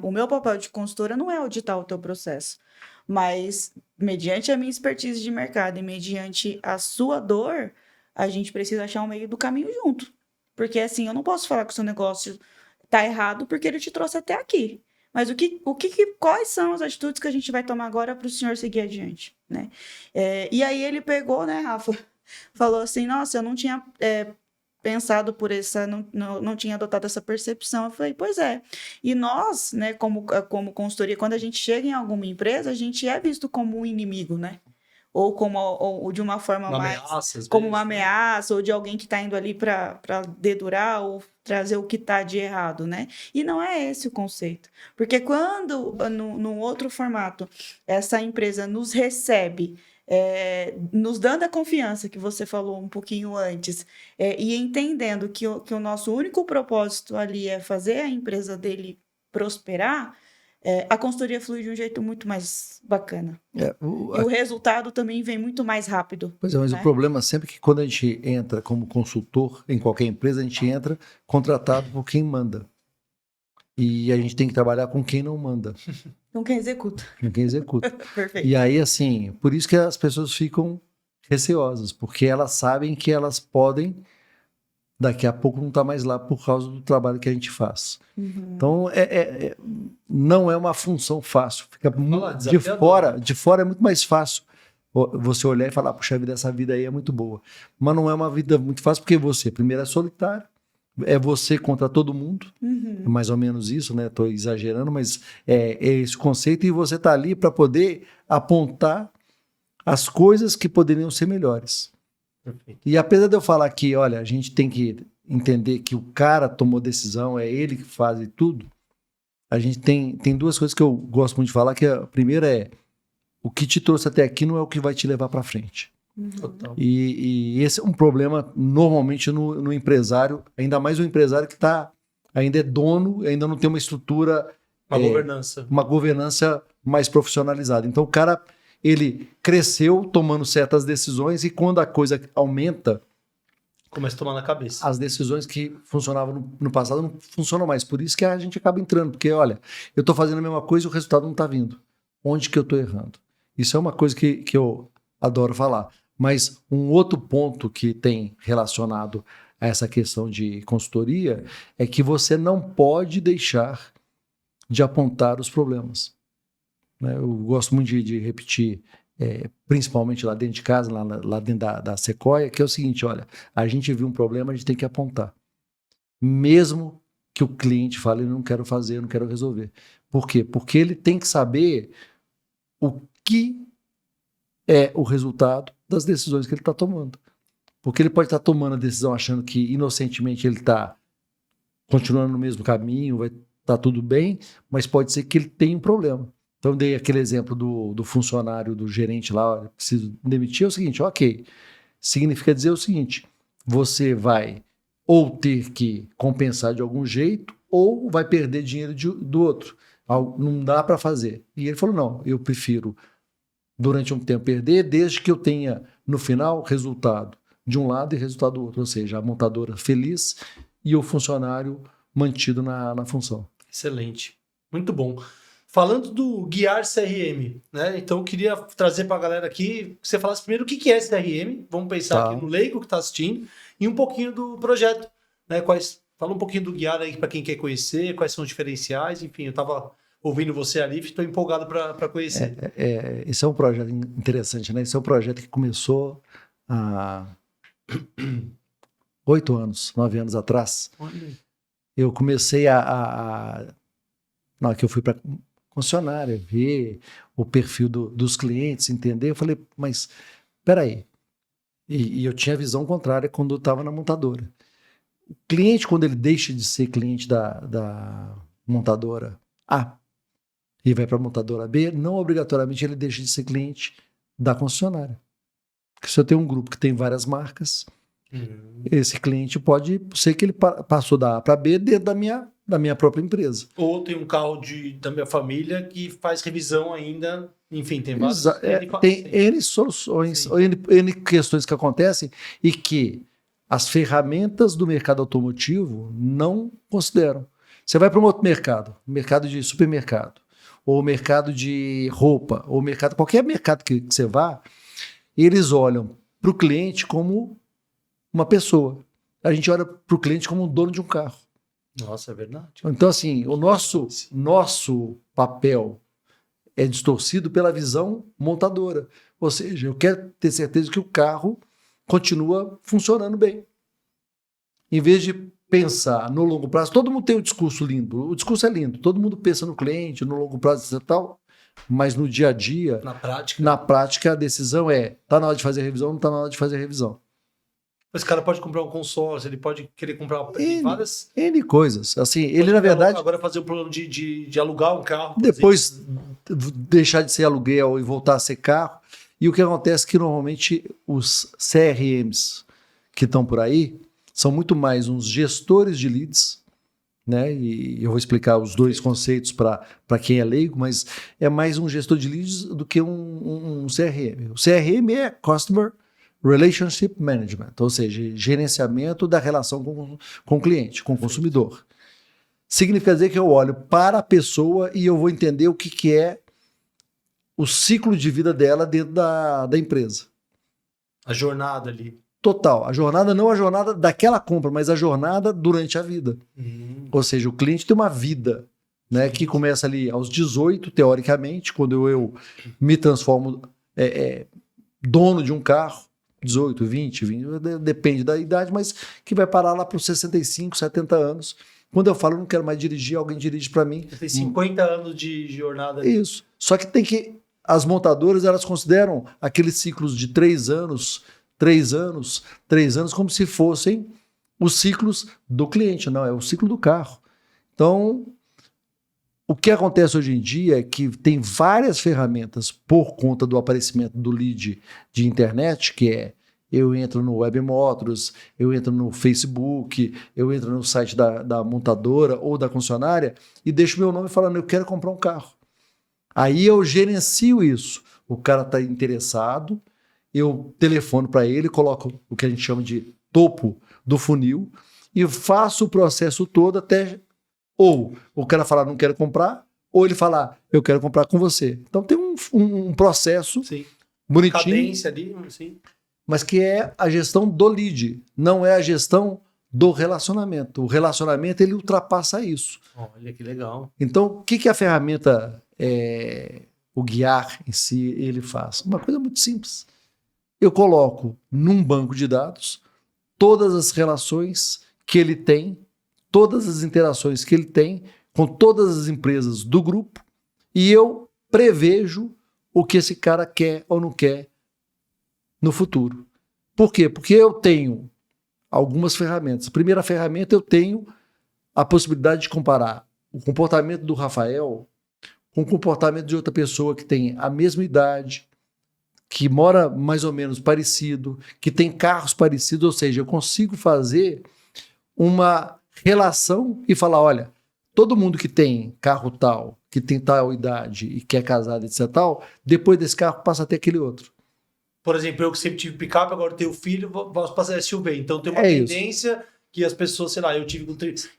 O meu papel de consultora não é auditar o teu processo, mas mediante a minha expertise de mercado e mediante a sua dor, a gente precisa achar um meio do caminho junto. Porque assim, eu não posso falar que o seu negócio tá errado porque ele te trouxe até aqui. Mas quais são as atitudes que a gente vai tomar agora para o senhor seguir adiante, né? E aí ele pegou, né, Rafa? Falou assim, nossa, eu não tinha pensado por essa, não tinha adotado essa percepção. Eu falei, pois é. E nós, né, como consultoria, quando a gente chega em alguma empresa, a gente é visto como um inimigo, né? Ou de uma forma Uma mais... ameaça, às como vezes, uma né? ameaça, ou de alguém que está indo ali para dedurar ou trazer o que está de errado, né? E não é esse o conceito. Porque quando, num outro formato, essa empresa nos recebe, nos dando a confiança que você falou um pouquinho antes, e entendendo que o nosso único propósito ali é fazer a empresa dele prosperar, a consultoria flui de um jeito muito mais bacana. E o resultado também vem muito mais rápido. Pois é, mas né? o problema sempre é que quando a gente entra como consultor em qualquer empresa, a gente entra contratado por quem manda. E a gente tem que trabalhar com quem não manda, Com quem executa. com quem executa. Perfeito. E aí, assim, por isso que as pessoas ficam receosas, porque elas sabem que elas podem, daqui a pouco, não estar mais lá por causa do trabalho que a gente faz. Uhum. Então, não é uma função fácil. Fica desafiador. de fora é muito mais fácil você olhar e falar, puxa vida, essa vida aí é muito boa. Mas não é uma vida muito fácil, porque você, primeiro, é solitário, é você contra todo mundo, Uhum. é mais ou menos isso, né? Estou exagerando, mas é esse conceito, e você está ali para poder apontar as coisas que poderiam ser melhores. Perfeito. E apesar de eu falar que, olha, a gente tem que entender que o cara tomou decisão, é ele que faz e tudo, a gente tem duas coisas que eu gosto muito de falar, que a primeira é, o que te trouxe até aqui não é o que vai te levar para frente. Total. E esse é um problema normalmente no empresário, ainda mais o empresário que ainda é dono, ainda não tem uma estrutura, Uma governança. mais profissionalizada. Então o cara, ele cresceu tomando certas decisões e quando a coisa aumenta, Começa a tomar na cabeça. as decisões que funcionavam no passado não funcionam mais. Por isso que a gente acaba entrando, porque olha, eu estou fazendo a mesma coisa e o resultado não está vindo. Onde que eu estou errando? Isso é uma coisa que eu adoro falar. Mas um outro ponto que tem relacionado a essa questão de consultoria é que você não pode deixar de apontar os problemas. Né? Eu gosto muito de repetir, principalmente lá dentro de casa, lá dentro da Sequoia, que é o seguinte, olha, a gente viu um problema, a gente tem que apontar. Mesmo que o cliente fale, eu não quero fazer, eu não quero resolver. Por quê? Porque ele tem que saber o que é o resultado das decisões que ele está tomando. Porque ele pode estar tomando a decisão achando que inocentemente ele está continuando no mesmo caminho, vai tá tudo bem, mas pode ser que ele tenha um problema. Então, dei aquele exemplo do funcionário, do gerente lá, olha, preciso demitir, é o seguinte, ok, significa dizer o seguinte, você vai ou ter que compensar de algum jeito, ou vai perder dinheiro do outro. Não dá para fazer. E ele falou, não, eu prefiro, durante um tempo, perder, desde que eu tenha, no final, resultado de um lado e resultado do outro, ou seja, a montadora feliz e o funcionário mantido na função. Excelente. Muito bom. Falando do Guiar CRM, né? Então eu queria trazer para a galera aqui que você falasse primeiro o que é CRM, vamos pensar aqui no leigo que está assistindo, e um pouquinho do projeto, né? Fala um pouquinho do Guiar aí para quem quer conhecer, quais são os diferenciais, enfim, eu estava ouvindo você ali, estou empolgado para conhecer. Esse é um projeto interessante, né? Esse é um projeto que começou há 8 anos, 9 anos atrás. Olha. Eu comecei na hora que eu fui para concessionária, ver o perfil dos clientes, entender, eu falei, mas peraí. E eu tinha a visão contrária quando eu estava na montadora. O cliente, quando ele deixa de ser cliente da montadora A e vai para a montadora B, não obrigatoriamente ele deixa de ser cliente da concessionária. Porque se eu tenho um grupo que tem várias marcas, esse cliente pode ser que ele passou da A para B dentro da minha própria empresa. Ou tem um carro da minha família que faz revisão ainda, enfim, tem várias... Tem N soluções, N questões que acontecem e que as ferramentas do mercado automotivo não consideram. Você vai para um outro mercado de supermercado, ou mercado de roupa, ou qualquer mercado que você vá, eles olham para o cliente como uma pessoa. A gente olha para o cliente como um dono de um carro. Nossa, é verdade. Então, assim, o nosso papel é distorcido pela visão montadora. Ou seja, eu quero ter certeza que o carro continua funcionando bem. Em vez de pensar no longo prazo, todo mundo tem um discurso lindo. O discurso é lindo. Todo mundo pensa no cliente, no longo prazo e tal. Mas no dia a dia, na prática, a decisão está na hora de fazer revisão, não está na hora de fazer revisão. Esse cara pode comprar um consórcio, ele pode querer comprar várias... N coisas. Assim, ele, na verdade... Agora fazer o plano de alugar um carro. Depois deixar de ser aluguel e voltar a ser carro. E o que acontece é que, normalmente, os CRMs que estão por aí são muito mais uns gestores de leads, né? E eu vou explicar os dois conceitos para quem é leigo, mas é mais um gestor de leads do que um CRM. O CRM é Customer Relationship Management, ou seja, gerenciamento da relação com o cliente, com o consumidor. Significa dizer que eu olho para a pessoa e eu vou entender o que é o ciclo de vida dela dentro da empresa. A jornada ali. Total. A jornada, não a jornada daquela compra, mas a jornada durante a vida. Ou seja, o cliente tem uma vida, né, que começa ali aos 18, teoricamente, quando eu me transformo dono de um carro, 18, 20, depende da idade, mas que vai parar lá para os 65, 70 anos. Quando eu falo, eu não quero mais dirigir, alguém dirige para mim. Tem 50 anos de jornada. Ali. Isso. Só que as montadoras, elas consideram aqueles ciclos de 3 anos, como se fossem os ciclos do cliente. Não, é o ciclo do carro. Então, o que acontece hoje em dia é que tem várias ferramentas por conta do aparecimento do lead de internet, que é eu entro no Webmotors, eu entro no Facebook, eu entro no site da montadora ou da concessionária e deixo meu nome falando, eu quero comprar um carro. Aí eu gerencio isso. O cara está interessado, eu telefono para ele, coloco o que a gente chama de topo do funil e faço o processo todo até ou o cara falar não quero comprar, ou ele falar eu quero comprar com você. Então tem um processo bonitinho, cadência ali, sim. Mas que é a gestão do lead, não é a gestão do relacionamento. O relacionamento ele ultrapassa isso. Olha que legal. Então o que a ferramenta, o Guiar em si, ele faz? Uma coisa muito simples. Eu coloco num banco de dados todas as relações que ele tem, todas as interações que ele tem com todas as empresas do grupo e eu prevejo o que esse cara quer ou não quer no futuro. Por quê? Porque eu tenho algumas ferramentas. A primeira ferramenta, eu tenho a possibilidade de comparar o comportamento do Rafael com o comportamento de outra pessoa que tem a mesma idade, que mora mais ou menos parecido, que tem carros parecidos, ou seja, eu consigo fazer uma relação e falar, olha, todo mundo que tem carro tal, que tem tal idade e que é casado, etc. tal, depois desse carro passa a ter aquele outro. Por exemplo, eu que sempre tive picape, agora tenho filho, posso passar SUV. Então tem uma É isso. tendência que as pessoas, sei lá, eu tive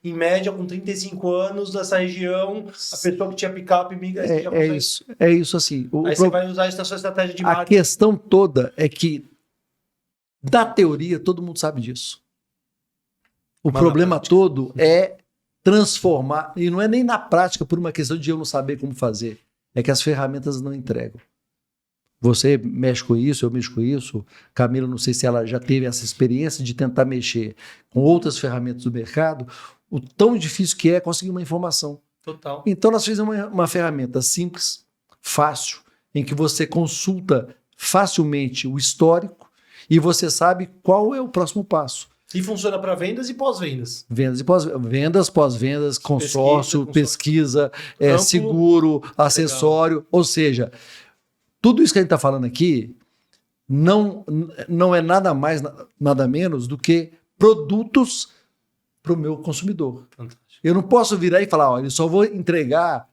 em média com 35 anos nessa região, a pessoa que tinha picape migra. É isso assim. Aí você vai usar isso na sua estratégia de A marketing. questão toda é que, da teoria, todo mundo sabe disso. O Mas problema na prática? todo é transformar, e não é nem na prática por uma questão de eu não saber como fazer, é que as ferramentas não entregam. Você mexe com isso, eu mexo com isso. Camila, não sei se ela já teve essa experiência de tentar mexer com outras ferramentas do mercado, o tão difícil que é conseguir uma informação. Total. Então, nós fizemos uma ferramenta simples, fácil, em que você consulta facilmente o histórico e você sabe qual é o próximo passo. E funciona para vendas e pós-vendas. Vendas, pós-vendas, consórcio, pesquisa, Amplo, seguro, acessório, ou seja, tudo isso que a gente está falando aqui não é nada mais, nada menos do que produtos para o meu consumidor. Fantástico. Eu não posso virar e falar, olha, eu só vou entregar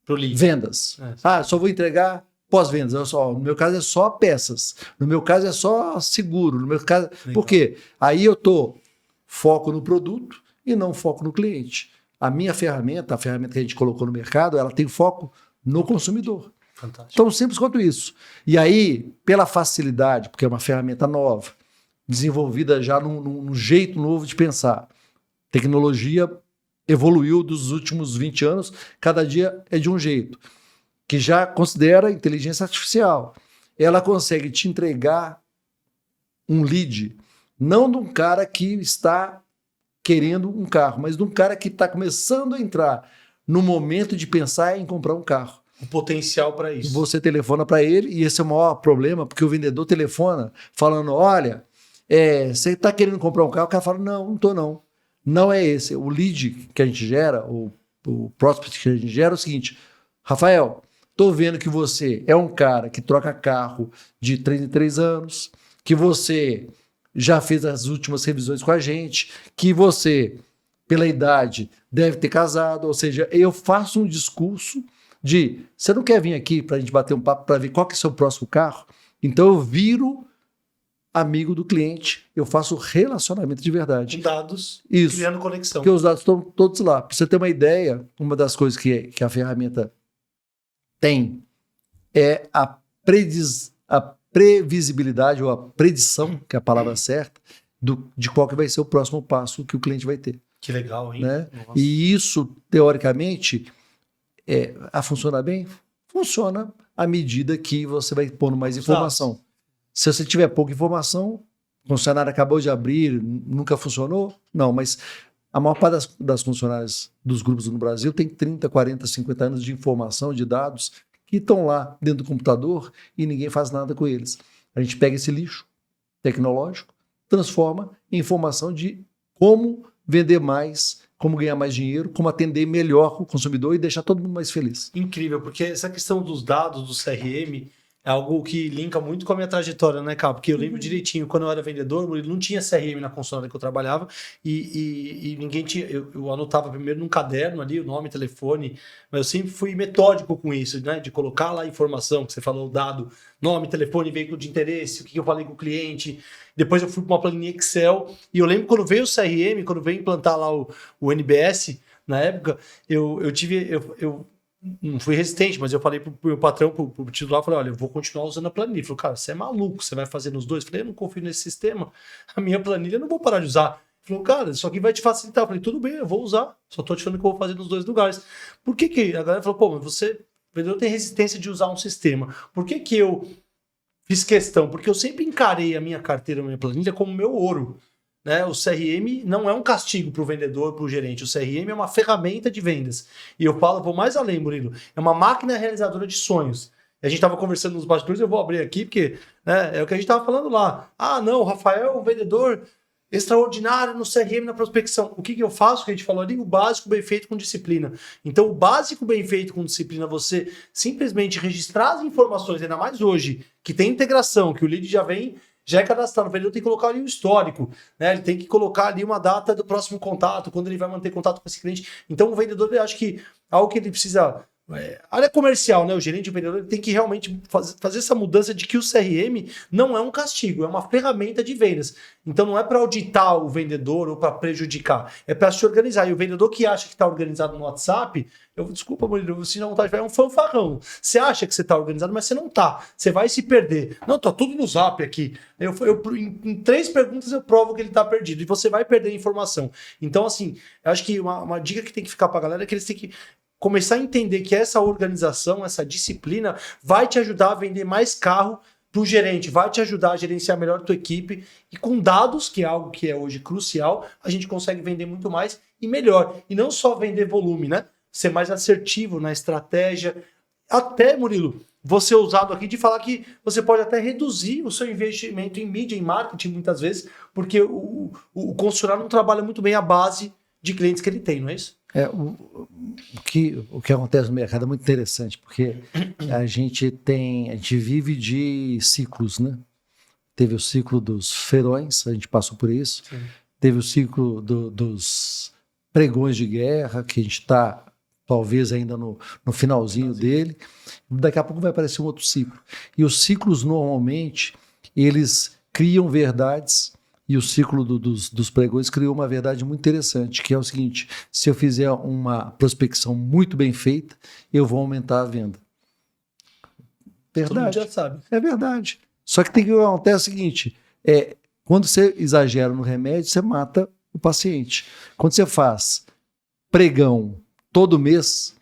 Pro lead. vendas. Só vou entregar pós-vendas. No meu caso é só peças. No meu caso é só seguro. No meu caso, por quê? Aí eu tô foco no produto e não foco no cliente. A minha ferramenta, a ferramenta que a gente colocou no mercado, ela tem foco no consumidor. Fantástico. Tão simples quanto isso. E aí, pela facilidade, porque é uma ferramenta nova, desenvolvida já num jeito novo de pensar. Tecnologia evoluiu dos últimos 20 anos, cada dia é de um jeito, que já considera inteligência artificial. Ela consegue te entregar um lead, não de um cara que está querendo um carro, mas de um cara que está começando a entrar no momento de pensar em comprar um carro. O potencial para isso. Você telefona para ele, e esse é o maior problema, porque o vendedor telefona falando, olha, você está querendo comprar um carro? O cara fala, não estou não. Não é esse. O lead que a gente gera, o prospect que a gente gera é o seguinte, Rafael, estou vendo que você é um cara que troca carro de 3 em 3 anos, que você já fez as últimas revisões com a gente, que você, pela idade, deve ter casado, ou seja, eu faço um discurso de, você não quer vir aqui para a gente bater um papo para ver qual que é o seu próximo carro? Então eu viro amigo do cliente, eu faço relacionamento de verdade. Com dados, Isso. criando conexão. Porque os dados estão todos lá. Para você ter uma ideia, uma das coisas que a ferramenta tem é a previsibilidade ou a predição, que é a palavra certa, de qual que vai ser o próximo passo que o cliente vai ter. Que legal, hein? Né? E isso, teoricamente, funciona bem? Funciona à medida que você vai pondo mais informação. Se você tiver pouca informação, o funcionário acabou de abrir, nunca funcionou? Não, mas a maior parte das funcionárias dos grupos no Brasil tem 30, 40, 50 anos de informação, de dados, que estão lá dentro do computador e ninguém faz nada com eles. A gente pega esse lixo tecnológico, transforma em informação de como vender mais, como ganhar mais dinheiro, como atender melhor o consumidor e deixar todo mundo mais feliz. Incrível, porque essa questão dos dados, do CRM, é algo que linka muito com a minha trajetória, né, cara? Porque eu lembro direitinho, quando eu era vendedor, não tinha CRM na concessionária que eu trabalhava e ninguém tinha... Eu anotava primeiro num caderno ali, o nome, telefone, mas eu sempre fui metódico com isso, né? De colocar lá a informação, que você falou, o dado, nome, telefone, veículo de interesse, o que eu falei com o cliente. Depois eu fui para uma planilha Excel e eu lembro quando veio o CRM, quando veio implantar lá o NBS, na época, eu não fui resistente, mas eu falei pro meu patrão, pro titular, falei, olha, eu vou continuar usando a planilha. Ele falou, cara, você é maluco, você vai fazer nos dois? Eu falei, eu não confio nesse sistema, a minha planilha eu não vou parar de usar. Ele falou, cara, isso aqui vai te facilitar. Eu falei, tudo bem, eu vou usar, só tô te falando que eu vou fazer nos dois lugares. Por que a galera falou, pô, mas você, o vendedor tem resistência de usar um sistema. Por que eu fiz questão? Porque eu sempre encarei a minha carteira, a minha planilha como meu ouro. Né? O CRM não é um castigo para o vendedor, para o gerente. O CRM é uma ferramenta de vendas. E eu falo, vou mais além, Murilo. É uma máquina realizadora de sonhos. A gente estava conversando nos bastidores, eu vou abrir aqui, porque né, é o que a gente estava falando lá. Ah, não, o Rafael é um vendedor extraordinário no CRM, na prospecção. O que eu faço, que a gente falou ali? O básico bem feito com disciplina. Então, o básico bem feito com disciplina, você simplesmente registrar as informações, ainda mais hoje, que tem integração, que o lead já é cadastrado, o vendedor tem que colocar ali um histórico, né? Ele tem que colocar ali uma data do próximo contato, quando ele vai manter contato com esse cliente. Então, o vendedor, eu acho que algo que ele precisa... área comercial, né? O gerente, o vendedor, ele tem que realmente fazer essa mudança de que o CRM não é um castigo, é uma ferramenta de vendas. Então não é para auditar o vendedor ou para prejudicar, é para se organizar. E o vendedor que acha que está organizado no WhatsApp, desculpa, Murilo, se não tá, é um fanfarrão. Você acha que você está organizado, mas você não tá. Você vai se perder. Não, tá tudo no Zap aqui. Em 3 perguntas eu provo que ele está perdido e você vai perder informação. Então, assim, eu acho que uma dica que tem que ficar para a galera é que eles têm que começar a entender que essa organização, essa disciplina vai te ajudar a vender mais carro para o gerente, vai te ajudar a gerenciar melhor a tua equipe e com dados, que é algo que é hoje crucial, a gente consegue vender muito mais e melhor. E não só vender volume, né? Ser mais assertivo na estratégia. Até, Murilo, você usado aqui de falar que você pode até reduzir o seu investimento em mídia, em marketing, muitas vezes, porque o concessionário não trabalha muito bem a base de clientes que ele tem, não é isso? O que acontece no mercado é muito interessante, porque a gente vive de ciclos, né? Teve o ciclo dos feirões, a gente passou por isso. Sim. Teve o ciclo dos pregões de guerra, que a gente está talvez ainda no finalzinho dele. Daqui a pouco vai aparecer um outro ciclo. E os ciclos, normalmente, eles criam verdades. E o ciclo dos pregões criou uma verdade muito interessante, que é o seguinte: se eu fizer uma prospecção muito bem feita, eu vou aumentar a venda. Verdade. Todo mundo já sabe. É verdade. Só que tem que acontecer o seguinte: quando você exagera no remédio, você mata o paciente. Quando você faz pregão todo mês,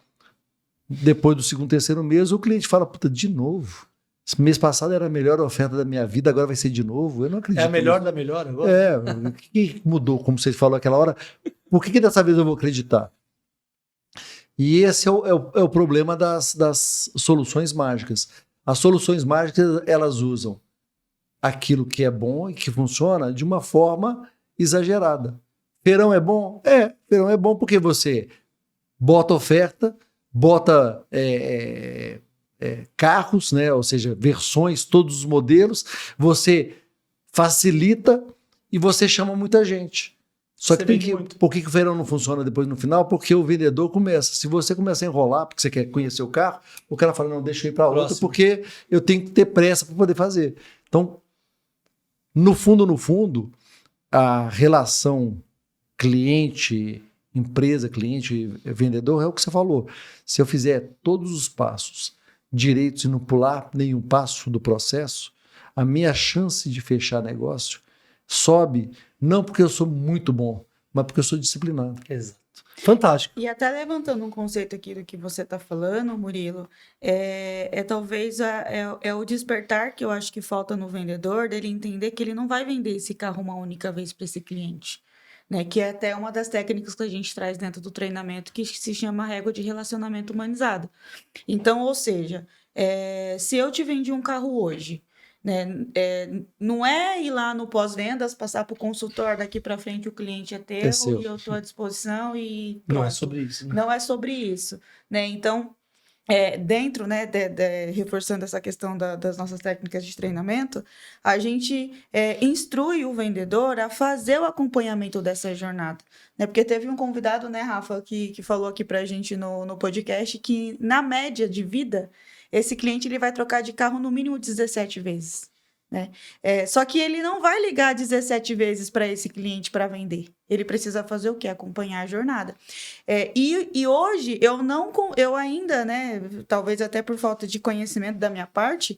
depois do 2º, 3º mês, o cliente fala: puta, de novo? Mês passado era a melhor oferta da minha vida, agora vai ser de novo? Eu não acredito. É a melhor da melhor agora? O que mudou, como você falou aquela hora? Por que dessa vez eu vou acreditar? E esse é o problema das soluções mágicas. As soluções mágicas, elas usam aquilo que é bom e que funciona de uma forma exagerada. Feirão é bom? Feirão é bom porque você bota oferta, bota... carros, né? Ou seja, versões, todos os modelos, você facilita e você chama muita gente. Só que por que o feirão não funciona depois no final? Porque o vendedor começa. Se você começa a enrolar porque você quer conhecer o carro, o cara fala: não, deixa eu ir para outro porque eu tenho que ter pressa para poder fazer. Então, no fundo, a relação empresa, cliente, vendedor, é o que você falou. Se eu fizer todos os passos direitos e não pular nenhum passo do processo, a minha chance de fechar negócio sobe, não porque eu sou muito bom, mas porque eu sou disciplinado. Exato. Fantástico. E até levantando um conceito aqui do que você está falando, Murilo, talvez o despertar que eu acho que falta no vendedor, dele entender que ele não vai vender esse carro uma única vez para esse cliente. Né, que é até uma das técnicas que a gente traz dentro do treinamento, que se chama régua de relacionamento humanizado. Então, ou seja, se eu te vendi um carro hoje, né, não é ir lá no pós-vendas, passar para o consultor, daqui para frente o cliente é teu e eu estou à disposição e pronto. Não é sobre isso. Né? Não é sobre isso. Né? Então, dentro, né, reforçando essa questão das nossas técnicas de treinamento, a gente instrui o vendedor a fazer o acompanhamento dessa jornada. Né? Porque teve um convidado, né, Rafa, que falou aqui pra gente no podcast que, na média de vida, esse cliente ele vai trocar de carro no mínimo 17 vezes. Né? Só que ele não vai ligar 17 vezes para esse cliente para vender. Ele precisa fazer o quê? Acompanhar a jornada. E hoje eu ainda, né, talvez até por falta de conhecimento da minha parte,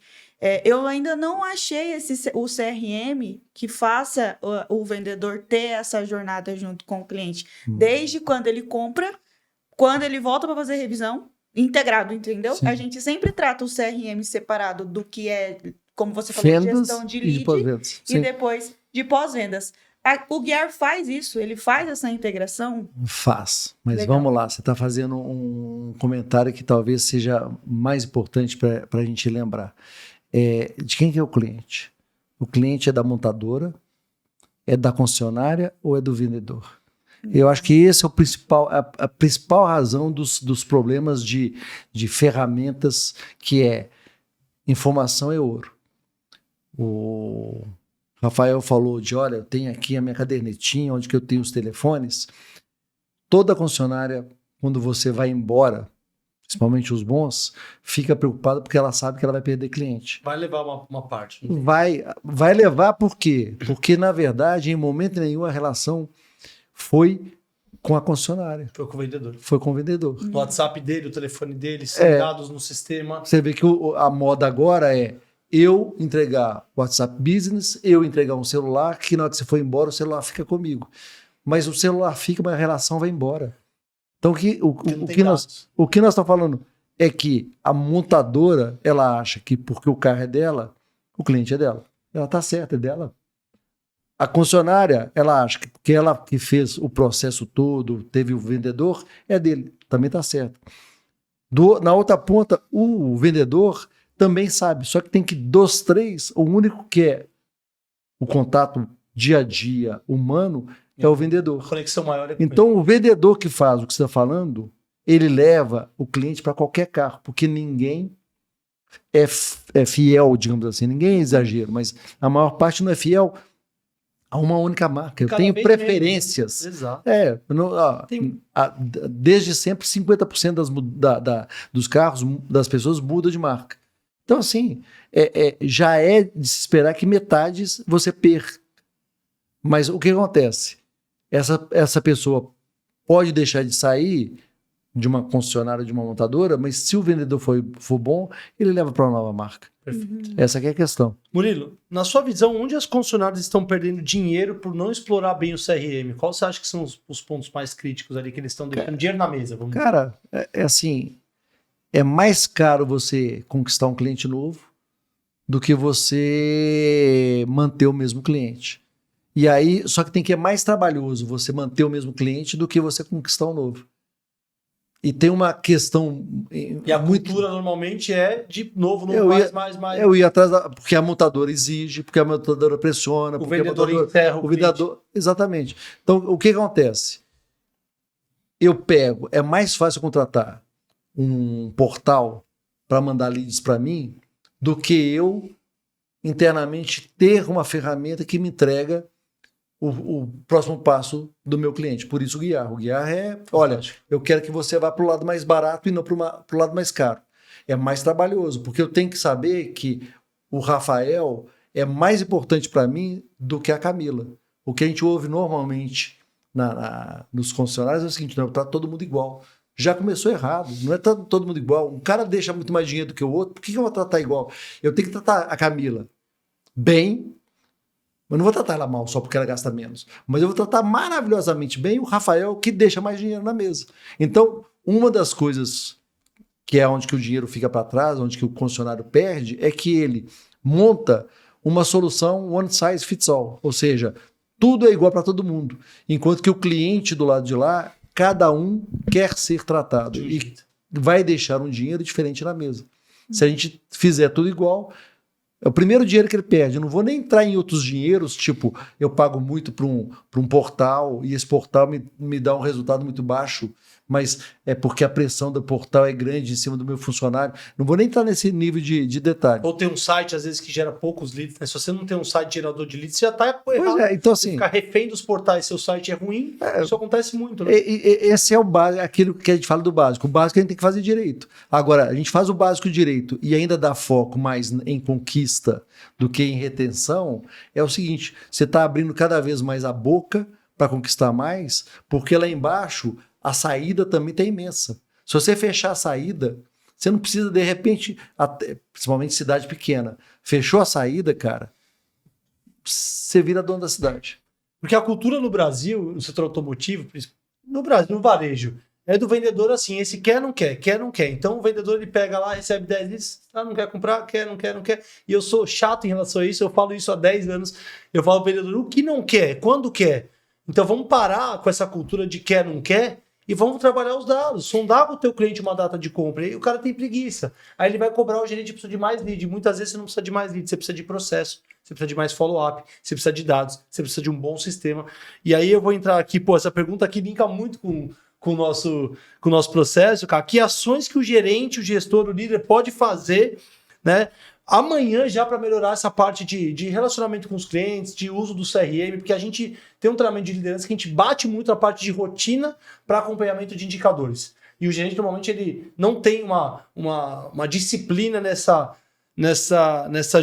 eu ainda não achei o CRM que faça o vendedor ter essa jornada junto com o cliente. Desde quando ele compra, quando ele volta para fazer revisão, integrado, entendeu? Sim. A gente sempre trata o CRM separado do que é, como você falou, vendas, gestão de lead e depois de pós-vendas. O Guiar faz isso, ele faz essa integração? Faz, mas Legal. Vamos lá, você está fazendo um comentário que talvez seja mais importante para a gente lembrar. De quem que é o cliente? O cliente é da montadora, é da concessionária ou é do vendedor? Eu acho que esse é o principal, a principal razão dos problemas de ferramentas, que é informação é ouro. O Rafael falou olha, eu tenho aqui a minha cadernetinha, onde que eu tenho os telefones. Toda concessionária, quando você vai embora, principalmente os bons, fica preocupada porque ela sabe que ela vai perder cliente. Vai levar uma parte. Vai levar por quê? Porque, na verdade, em momento nenhum a relação foi com a concessionária. Foi com o vendedor. Foi com o vendedor. O WhatsApp dele, o telefone dele, sem dados no sistema. Você vê que a moda agora é eu entregar o WhatsApp Business, eu entregar um celular, que na hora que você for embora, o celular fica comigo. Mas o celular fica, mas a relação vai embora. Então, o que nós estamos falando é que a montadora, ela acha que porque o carro é dela, o cliente é dela. Ela está certa, é dela. A concessionária, ela acha que porque ela que fez o processo todo, teve o vendedor, é dele. Também está certo. Na outra ponta, o vendedor também sabe, só que tem que dos três, o único que é o contato dia a dia humano é o vendedor. A conexão maior é com então, o vendedor que faz o que você está falando, ele leva o cliente para qualquer carro, porque ninguém é fiel, digamos assim. Ninguém é exagero, mas a maior parte não é fiel a uma única marca. Eu tenho preferências. Exato. Desde sempre, 50% dos carros, das pessoas, muda de marca. Então, assim, já é de se esperar que metade você perca. Mas o que acontece? Essa pessoa pode deixar de sair de uma concessionária, de uma montadora, mas se o vendedor for bom, ele leva para uma nova marca. Perfeito. Essa que é a questão. Murilo, na sua visão, onde as concessionárias estão perdendo dinheiro por não explorar bem o CRM? Qual você acha que são os pontos mais críticos ali que eles estão deixando dinheiro na mesa? Cara, assim, é mais caro você conquistar um cliente novo do que você manter o mesmo cliente. E aí, só que tem que é mais trabalhoso você manter o mesmo cliente do que você conquistar um novo. E tem uma questão... E a cultura normalmente é de novo, mais. Eu ia atrás, porque a montadora exige, porque a montadora pressiona, o porque vendedor enterra o vendedor. Exatamente. Então, o que acontece? É mais fácil contratar um portal para mandar leads para mim do que eu internamente ter uma ferramenta que me entrega o próximo passo do meu cliente. Por isso o guiar. O guiar é, olha, eu quero que você vá para o lado mais barato e não para o lado mais caro. É mais trabalhoso, porque eu tenho que saber que o Rafael é mais importante para mim do que a Camila. O que a gente ouve normalmente nos concessionários é o seguinte, não, tá todo mundo igual. Já começou errado, não é todo mundo igual. Um cara deixa muito mais dinheiro do que o outro, por que eu vou tratar igual? Eu tenho que tratar a Camila bem, mas não vou tratar ela mal só porque ela gasta menos. Mas eu vou tratar maravilhosamente bem o Rafael, que deixa mais dinheiro na mesa. Então, uma das coisas que é onde que o dinheiro fica para trás, onde que o concessionário perde, é que ele monta uma solução one size fits all. Ou seja, tudo é igual para todo mundo. Enquanto que o cliente do lado de lá, cada um quer ser tratado. E vai deixar um dinheiro diferente na mesa. Se a gente fizer tudo igual... É o primeiro dinheiro que ele perde. Eu não vou nem entrar em outros dinheiros, tipo, eu pago muito para um portal e esse portal me dá um resultado muito baixo, mas é porque a pressão do portal é grande em cima do meu funcionário. Não vou nem entrar nesse nível de detalhe. Ou tem um site, às vezes, que gera poucos leads. Né? Se você não tem um site gerador de leads, você já está errado. Então, assim, ficar refém dos portais, seu site é ruim, isso acontece muito. Né? Esse é o básico, aquilo que a gente fala do básico. O básico a gente tem que fazer direito. Agora, a gente faz o básico direito e ainda dá foco mais em conquista do que em retenção, é o seguinte, você está abrindo cada vez mais a boca para conquistar mais, porque lá embaixo a saída também está imensa. Se você fechar a saída, você não precisa, de repente, principalmente cidade pequena, fechou a saída, cara, você vira dono da cidade. Porque a cultura no Brasil, no setor automotivo, no Brasil, no varejo, é do vendedor assim, esse quer, não quer, quer, não quer. Então o vendedor ele pega lá, recebe 10 leads, não quer comprar, quer, não quer, não quer. E eu sou chato em relação a isso, eu falo isso há 10 anos. Eu falo ao vendedor, o que não quer, quando quer. Então vamos parar com essa cultura de quer, não quer e vamos trabalhar os dados, sondar com o teu cliente uma data de compra. E aí o cara tem preguiça. Aí ele vai cobrar, o gerente precisa de mais lead. Muitas vezes você não precisa de mais lead, você precisa de processo, você precisa de mais follow-up, você precisa de dados, você precisa de um bom sistema. E aí eu vou entrar aqui, essa pergunta aqui linka muito com o nosso processo, cara. Que ações que o gerente, o gestor, o líder pode fazer, né, amanhã já para melhorar essa parte de relacionamento com os clientes, de uso do CRM, porque a gente tem um treinamento de liderança que a gente bate muito a parte de rotina para acompanhamento de indicadores. E o gerente, normalmente, ele não tem uma disciplina nessa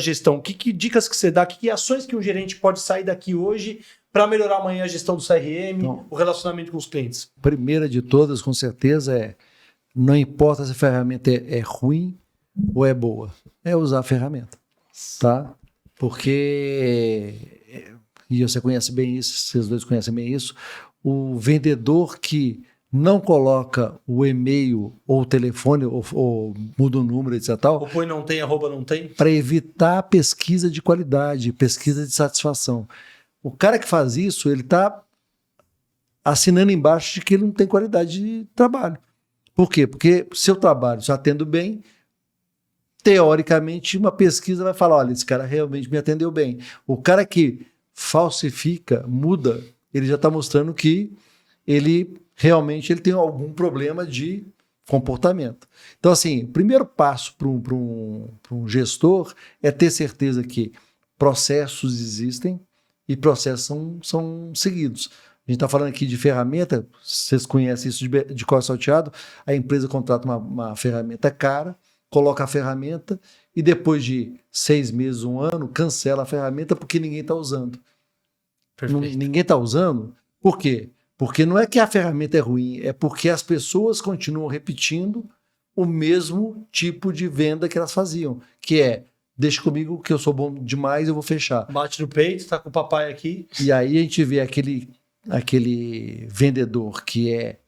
gestão. Que dicas que você dá? Que ações que um gerente pode sair daqui hoje para melhorar amanhã a gestão do CRM, o relacionamento com os clientes? Primeira de todas, com certeza, não importa se a ferramenta é ruim ou é boa, é usar a ferramenta, tá? Porque, e você conhece bem isso, vocês dois conhecem bem isso, o vendedor que não coloca o e-mail ou o telefone ou muda o número, etc. Ou põe não tem, arroba não tem. Para evitar a pesquisa de qualidade, pesquisa de satisfação. O cara que faz isso, ele está assinando embaixo de que ele não tem qualidade de trabalho. Por quê? Porque se eu trabalho, se eu atendo bem, teoricamente uma pesquisa vai falar, olha, esse cara realmente me atendeu bem. O cara que falsifica, muda, ele já está mostrando que ele realmente tem algum problema de comportamento. Então, assim, o primeiro passo para um gestor é ter certeza que processos existem e processos são seguidos. A gente está falando aqui de ferramenta, vocês conhecem isso de código salteado, a empresa contrata uma ferramenta cara, coloca a ferramenta e depois de 6 meses, 1 ano, cancela a ferramenta porque ninguém está usando. Ninguém está usando, por quê? Porque não é que a ferramenta é ruim, é porque as pessoas continuam repetindo o mesmo tipo de venda que elas faziam, que é, deixa comigo que eu sou bom demais, eu vou fechar. Bate no peito, tá com o papai aqui. E aí a gente vê aquele vendedor que é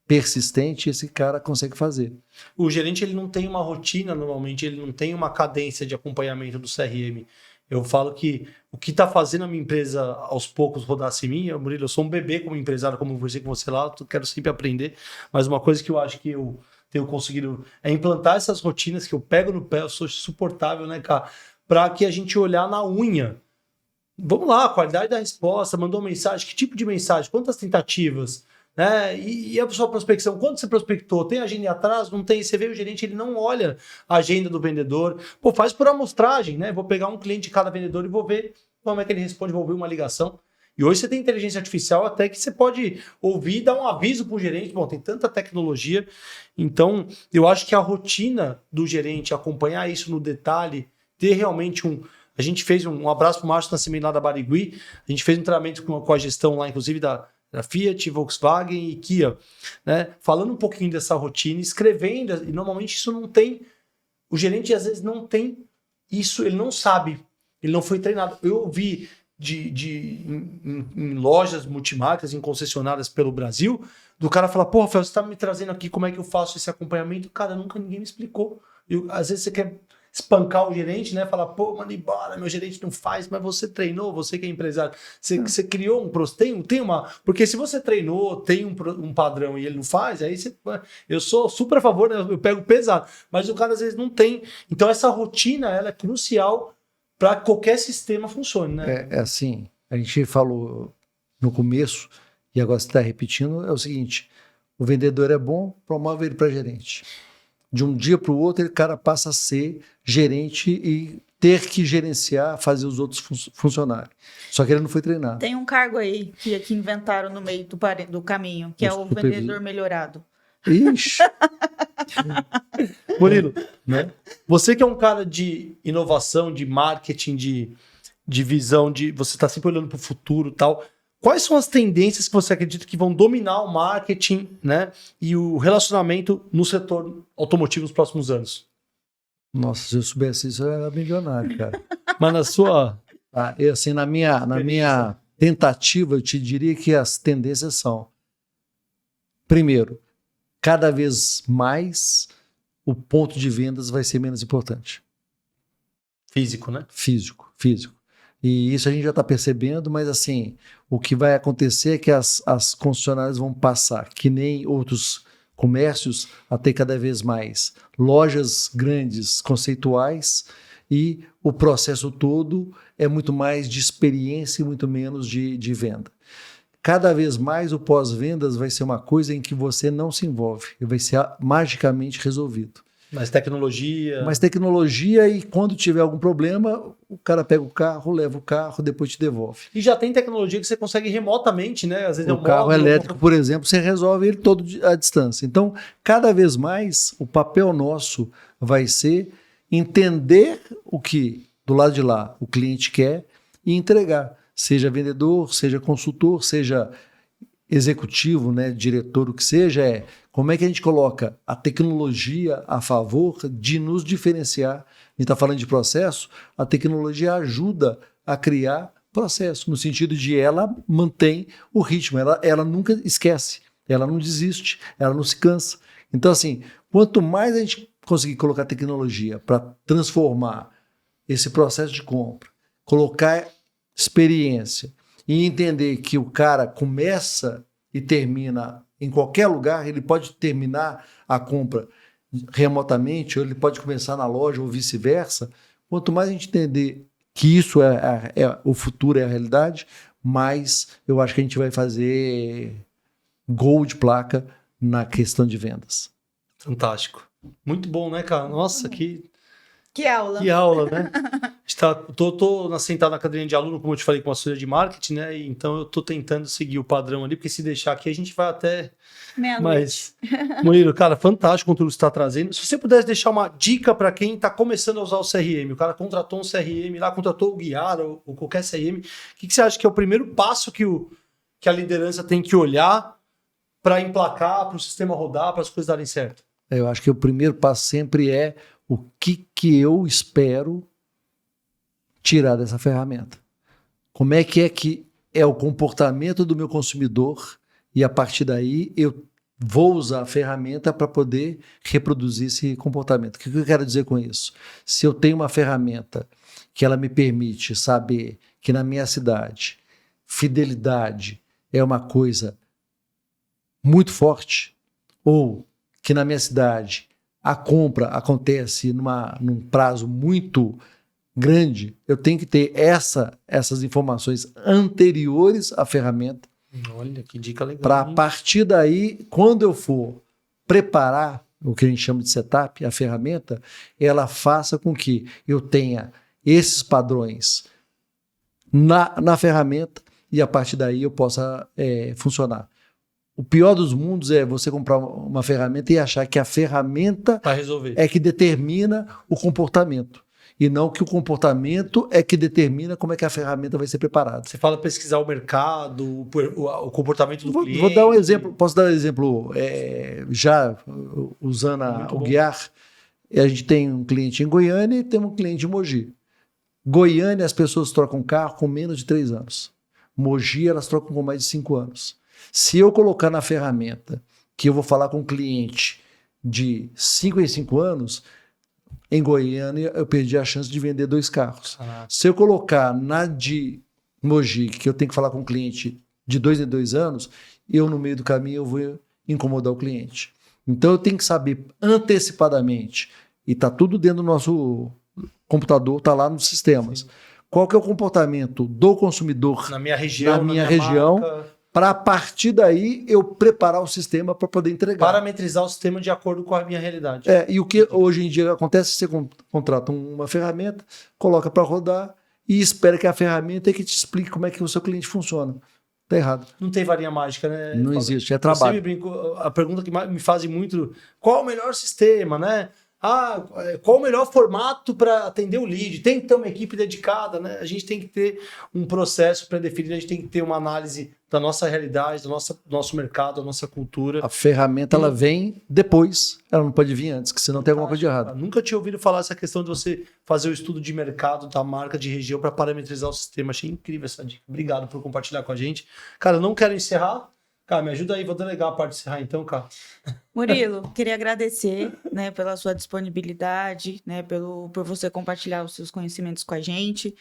persistente, esse cara consegue fazer. O gerente, ele não tem uma rotina, normalmente, ele não tem uma cadência de acompanhamento do CRM. Eu falo que o que está fazendo a minha empresa aos poucos rodar-se em mim, Murilo, eu sou um bebê como empresário, como você com você lá, eu quero sempre aprender, mas uma coisa que eu acho que eu tenho conseguido é implantar essas rotinas que eu pego no pé, eu sou suportável, né, cara, para que a gente olhar na unha. Vamos lá, qualidade da resposta, mandou uma mensagem, que tipo de mensagem, quantas tentativas, né? E a sua prospecção, quanto você prospectou? Tem agenda atrás? Não tem? Você vê o gerente, ele não olha a agenda do vendedor. Pô, faz por amostragem, né? Vou pegar um cliente de cada vendedor e vou ver como é que ele responde, vou ouvir uma ligação. E hoje você tem inteligência artificial até que você pode ouvir e dar um aviso para o gerente. Bom, tem tanta tecnologia. Então, eu acho que a rotina do gerente, acompanhar isso no detalhe, ter realmente A gente fez um abraço para o Márcio Nascimento lá da Barigui. A gente fez um treinamento com a gestão lá, inclusive da Fiat, Volkswagen e Kia, né? Falando um pouquinho dessa rotina, escrevendo, e normalmente isso não tem, o gerente às vezes não tem isso, ele não sabe, ele não foi treinado. Eu ouvi em lojas multimarcas, em concessionárias pelo Brasil, do cara falar, pô, Rafael, você está me trazendo aqui como é que eu faço esse acompanhamento? Cara, ninguém me explicou. Às vezes você quer espancar o gerente, né? Falar, pô, manda embora, meu gerente não faz, mas você treinou, você que é empresário, você criou um processo, tem uma... Porque se você treinou, tem um padrão e ele não faz, aí você... Eu sou super a favor, né? Eu pego pesado, mas o cara às vezes não tem. Então essa rotina, ela é crucial para que qualquer sistema funcione, né? É assim, a gente falou no começo, e agora você está repetindo, é o seguinte, o vendedor é bom, promove ele para gerente. De um dia para o outro, o cara passa a ser gerente e ter que gerenciar, fazer os outros funcionarem. Só que ele não foi treinado. Tem um cargo aí que inventaram no meio do caminho, que é o vendedor melhorado. Ixi! Murilo, né? Você que é um cara de inovação, de marketing, de visão, você está sempre olhando para o futuro e tal. Quais são as tendências que você acredita que vão dominar o marketing, né, e o relacionamento no setor automotivo nos próximos anos? Nossa, se eu soubesse isso, eu era milionário, cara. Mas na sua... assim, na minha tentativa, eu te diria que as tendências são, primeiro, cada vez mais o ponto de vendas vai ser menos importante. Físico, né? Físico. E isso a gente já está percebendo, mas assim, o que vai acontecer é que as concessionárias vão passar, que nem outros comércios, a ter cada vez mais lojas grandes, conceituais, e o processo todo é muito mais de experiência e muito menos de venda. Cada vez mais o pós-vendas vai ser uma coisa em que você não se envolve, vai ser magicamente resolvido. Mais tecnologia. Mais tecnologia, e quando tiver algum problema, o cara pega o carro, leva o carro, depois te devolve. E já tem tecnologia que você consegue remotamente, né? Às vezes é O carro módulo, elétrico, por exemplo, você resolve ele todo à distância. Então, cada vez mais, o papel nosso vai ser entender o que, do lado de lá, o cliente quer e entregar. Seja vendedor, seja consultor, seja executivo, né, diretor, o que seja, como é que a gente coloca a tecnologia a favor de nos diferenciar. A gente está falando de processo, a tecnologia ajuda a criar processo, no sentido de ela mantém o ritmo, ela nunca esquece, ela não desiste, ela não se cansa. Então, assim, quanto mais a gente conseguir colocar tecnologia para transformar esse processo de compra, colocar experiência e entender que o cara começa e termina em qualquer lugar, ele pode terminar a compra remotamente, ou ele pode começar na loja, ou vice-versa. Quanto mais a gente entender que isso é o futuro, é a realidade, mais eu acho que a gente vai fazer gol de placa na questão de vendas. Fantástico. Muito bom, né, cara? Nossa, que aula. Que aula, né? Tô sentado na cadeirinha de aluno, como eu te falei, com a assessoria de marketing, né? E então eu tô tentando seguir o padrão ali, porque se deixar aqui a gente vai até meia-noite. Mas, Murilo, cara, fantástico o conteúdo que você está trazendo. Se você pudesse deixar uma dica para quem está começando a usar o CRM, o cara contratou um CRM lá, contratou o Guiar ou qualquer CRM, o que você acha que é o primeiro passo que a liderança tem que olhar para emplacar, para o sistema rodar, para as coisas darem certo? Eu acho que o primeiro passo sempre é o que eu espero tirar dessa ferramenta. Como é que é o comportamento do meu consumidor, e a partir daí eu vou usar a ferramenta para poder reproduzir esse comportamento. O que eu quero dizer com isso? Se eu tenho uma ferramenta que ela me permite saber que na minha cidade fidelidade é uma coisa muito forte, ou que na minha cidade a compra acontece num prazo muito grande, eu tenho que ter essas informações anteriores à ferramenta. Olha, que dica legal. Para a partir daí, quando eu for preparar o que a gente chama de setup, a ferramenta, ela faça com que eu tenha esses padrões na ferramenta, e a partir daí eu possa funcionar. O pior dos mundos é você comprar uma ferramenta e achar que a ferramenta é que determina o comportamento, e não que o comportamento é que determina como é que a ferramenta vai ser preparada. Você fala pesquisar o mercado, o comportamento do cliente. Vou dar um exemplo, posso dar um exemplo, já usando o Guiar. A gente tem um cliente em Goiânia e temos um cliente em Mogi. Goiânia, as pessoas trocam carro com menos de 3 anos. Mogi, elas trocam com mais de 5 anos. Se eu colocar na ferramenta que eu vou falar com um cliente de 5 em 5 anos, em Goiânia eu perdi a chance de vender 2 carros. Se eu colocar na de Mogi, que eu tenho que falar com um cliente de 2 em 2 anos, eu no meio do caminho eu vou incomodar o cliente. Então eu tenho que saber antecipadamente, e está tudo dentro do nosso computador, está lá nos sistemas. Sim. Qual que é o comportamento do consumidor na minha região, na minha região, para a partir daí eu preparar o sistema para poder entregar. Parametrizar o sistema de acordo com a minha realidade. E o que hoje em dia acontece, você contrata uma ferramenta, coloca para rodar e espera que a ferramenta é que te explique como é que o seu cliente funciona. Tá errado. Não tem varinha mágica, né? Não existe, é trabalho. Eu sempre brinco, a pergunta que me fazem muito, qual é o melhor sistema, né? Qual o melhor formato para atender o lead? Tem que ter uma equipe dedicada, né? A gente tem que ter um processo pré-definido, a gente tem que ter uma análise da nossa realidade, do nosso mercado, da nossa cultura. A ferramenta, ela vem depois, ela não pode vir antes, que senão tem alguma coisa de errado. Nunca tinha ouvido falar essa questão de você fazer o estudo de mercado da marca, de região, para parametrizar o sistema. Achei incrível essa dica. Obrigado por compartilhar com a gente. Cara, eu não quero encerrar. Cara, me ajuda aí, vou delegar a parte de encerrar então, cara. Murilo, queria agradecer, né, pela sua disponibilidade, né, por você compartilhar os seus conhecimentos com a gente.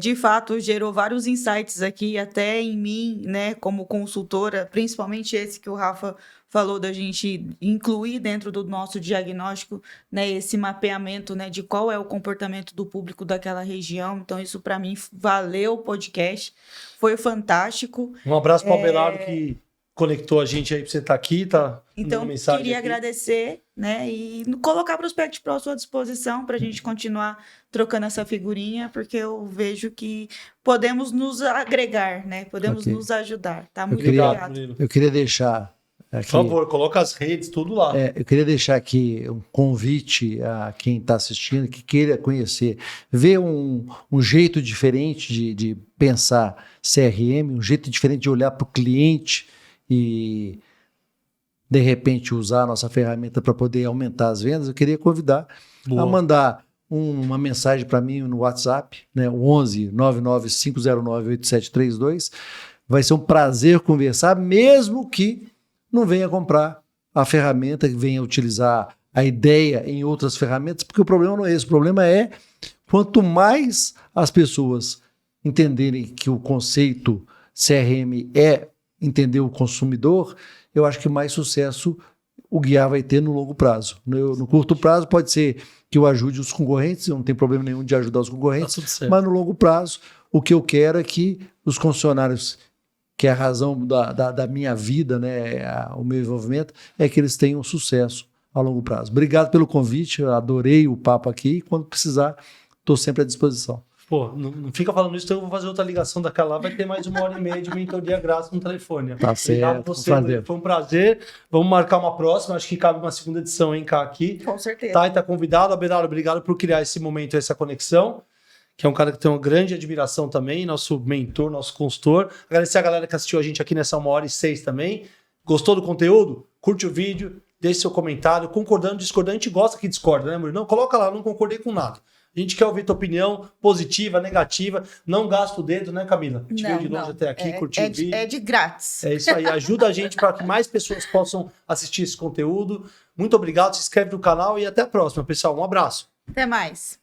De fato, gerou vários insights aqui, até em mim, né, como consultora, principalmente esse que o Rafa falou da gente incluir dentro do nosso diagnóstico, né, esse mapeamento, né, de qual é o comportamento do público daquela região. Então, isso para mim valeu o podcast, foi fantástico. Um abraço para o Abelardo que conectou a gente aí para você estar aqui, tá? Então, mensagem queria aqui. agradecer, né, e colocar Prospect Pro à sua disposição para a gente continuar trocando essa figurinha, porque eu vejo que podemos nos agregar, né, podemos nos ajudar, tá? Muito obrigado. Murilo. Eu queria deixar aqui, Por favor, coloca as redes, tudo lá. eu queria deixar aqui um convite a quem está assistindo, que queira conhecer, ver um jeito diferente de pensar CRM, um jeito diferente de olhar para o cliente e, de repente, usar a nossa ferramenta para poder aumentar as vendas. Eu queria convidar a mandar uma mensagem para mim no WhatsApp, né, 11 99 509 8732. Vai ser um prazer conversar, mesmo que não venha comprar a ferramenta, que venha utilizar a ideia em outras ferramentas, porque o problema não é esse. O problema é quanto mais as pessoas entenderem que o conceito CRM é entender o consumidor, eu acho que mais sucesso o guiar vai ter no longo prazo. No curto prazo pode ser que eu ajude os concorrentes, eu não tenho problema nenhum de ajudar os concorrentes, mas no longo prazo o que eu quero é que os funcionários, que é a razão da minha vida, né, o meu envolvimento, é que eles tenham sucesso a longo prazo. Obrigado pelo convite, eu adorei o papo aqui, e quando precisar, estou sempre à disposição. Pô, não fica falando isso, então eu vou fazer outra ligação daquela lá, vai ter mais 1h30 de mentoria grátis no telefone. Tá certo, você, foi um prazer. Vamos marcar uma próxima, acho que cabe uma segunda edição, hein, Cá, aqui. Com certeza. Tá, e tá convidado. Abelardo, obrigado por criar esse momento, essa conexão, que é um cara que tem uma grande admiração também, nosso mentor, nosso consultor. Agradecer a galera que assistiu a gente aqui nessa 1h06 também. Gostou do conteúdo? Curte o vídeo, deixe seu comentário. Concordando, discordando, a gente gosta que discorda, né, Murilo? Não, coloca lá, não concordei com nada. A gente quer ouvir tua opinião positiva, negativa. Não gasta o dedo, né, Camila? A gente veio de longe até aqui, curtiu o vídeo. É de grátis. É isso aí. Ajuda a gente para que mais pessoas possam assistir esse conteúdo. Muito obrigado. Se inscreve no canal e até a próxima, pessoal. Um abraço. Até mais.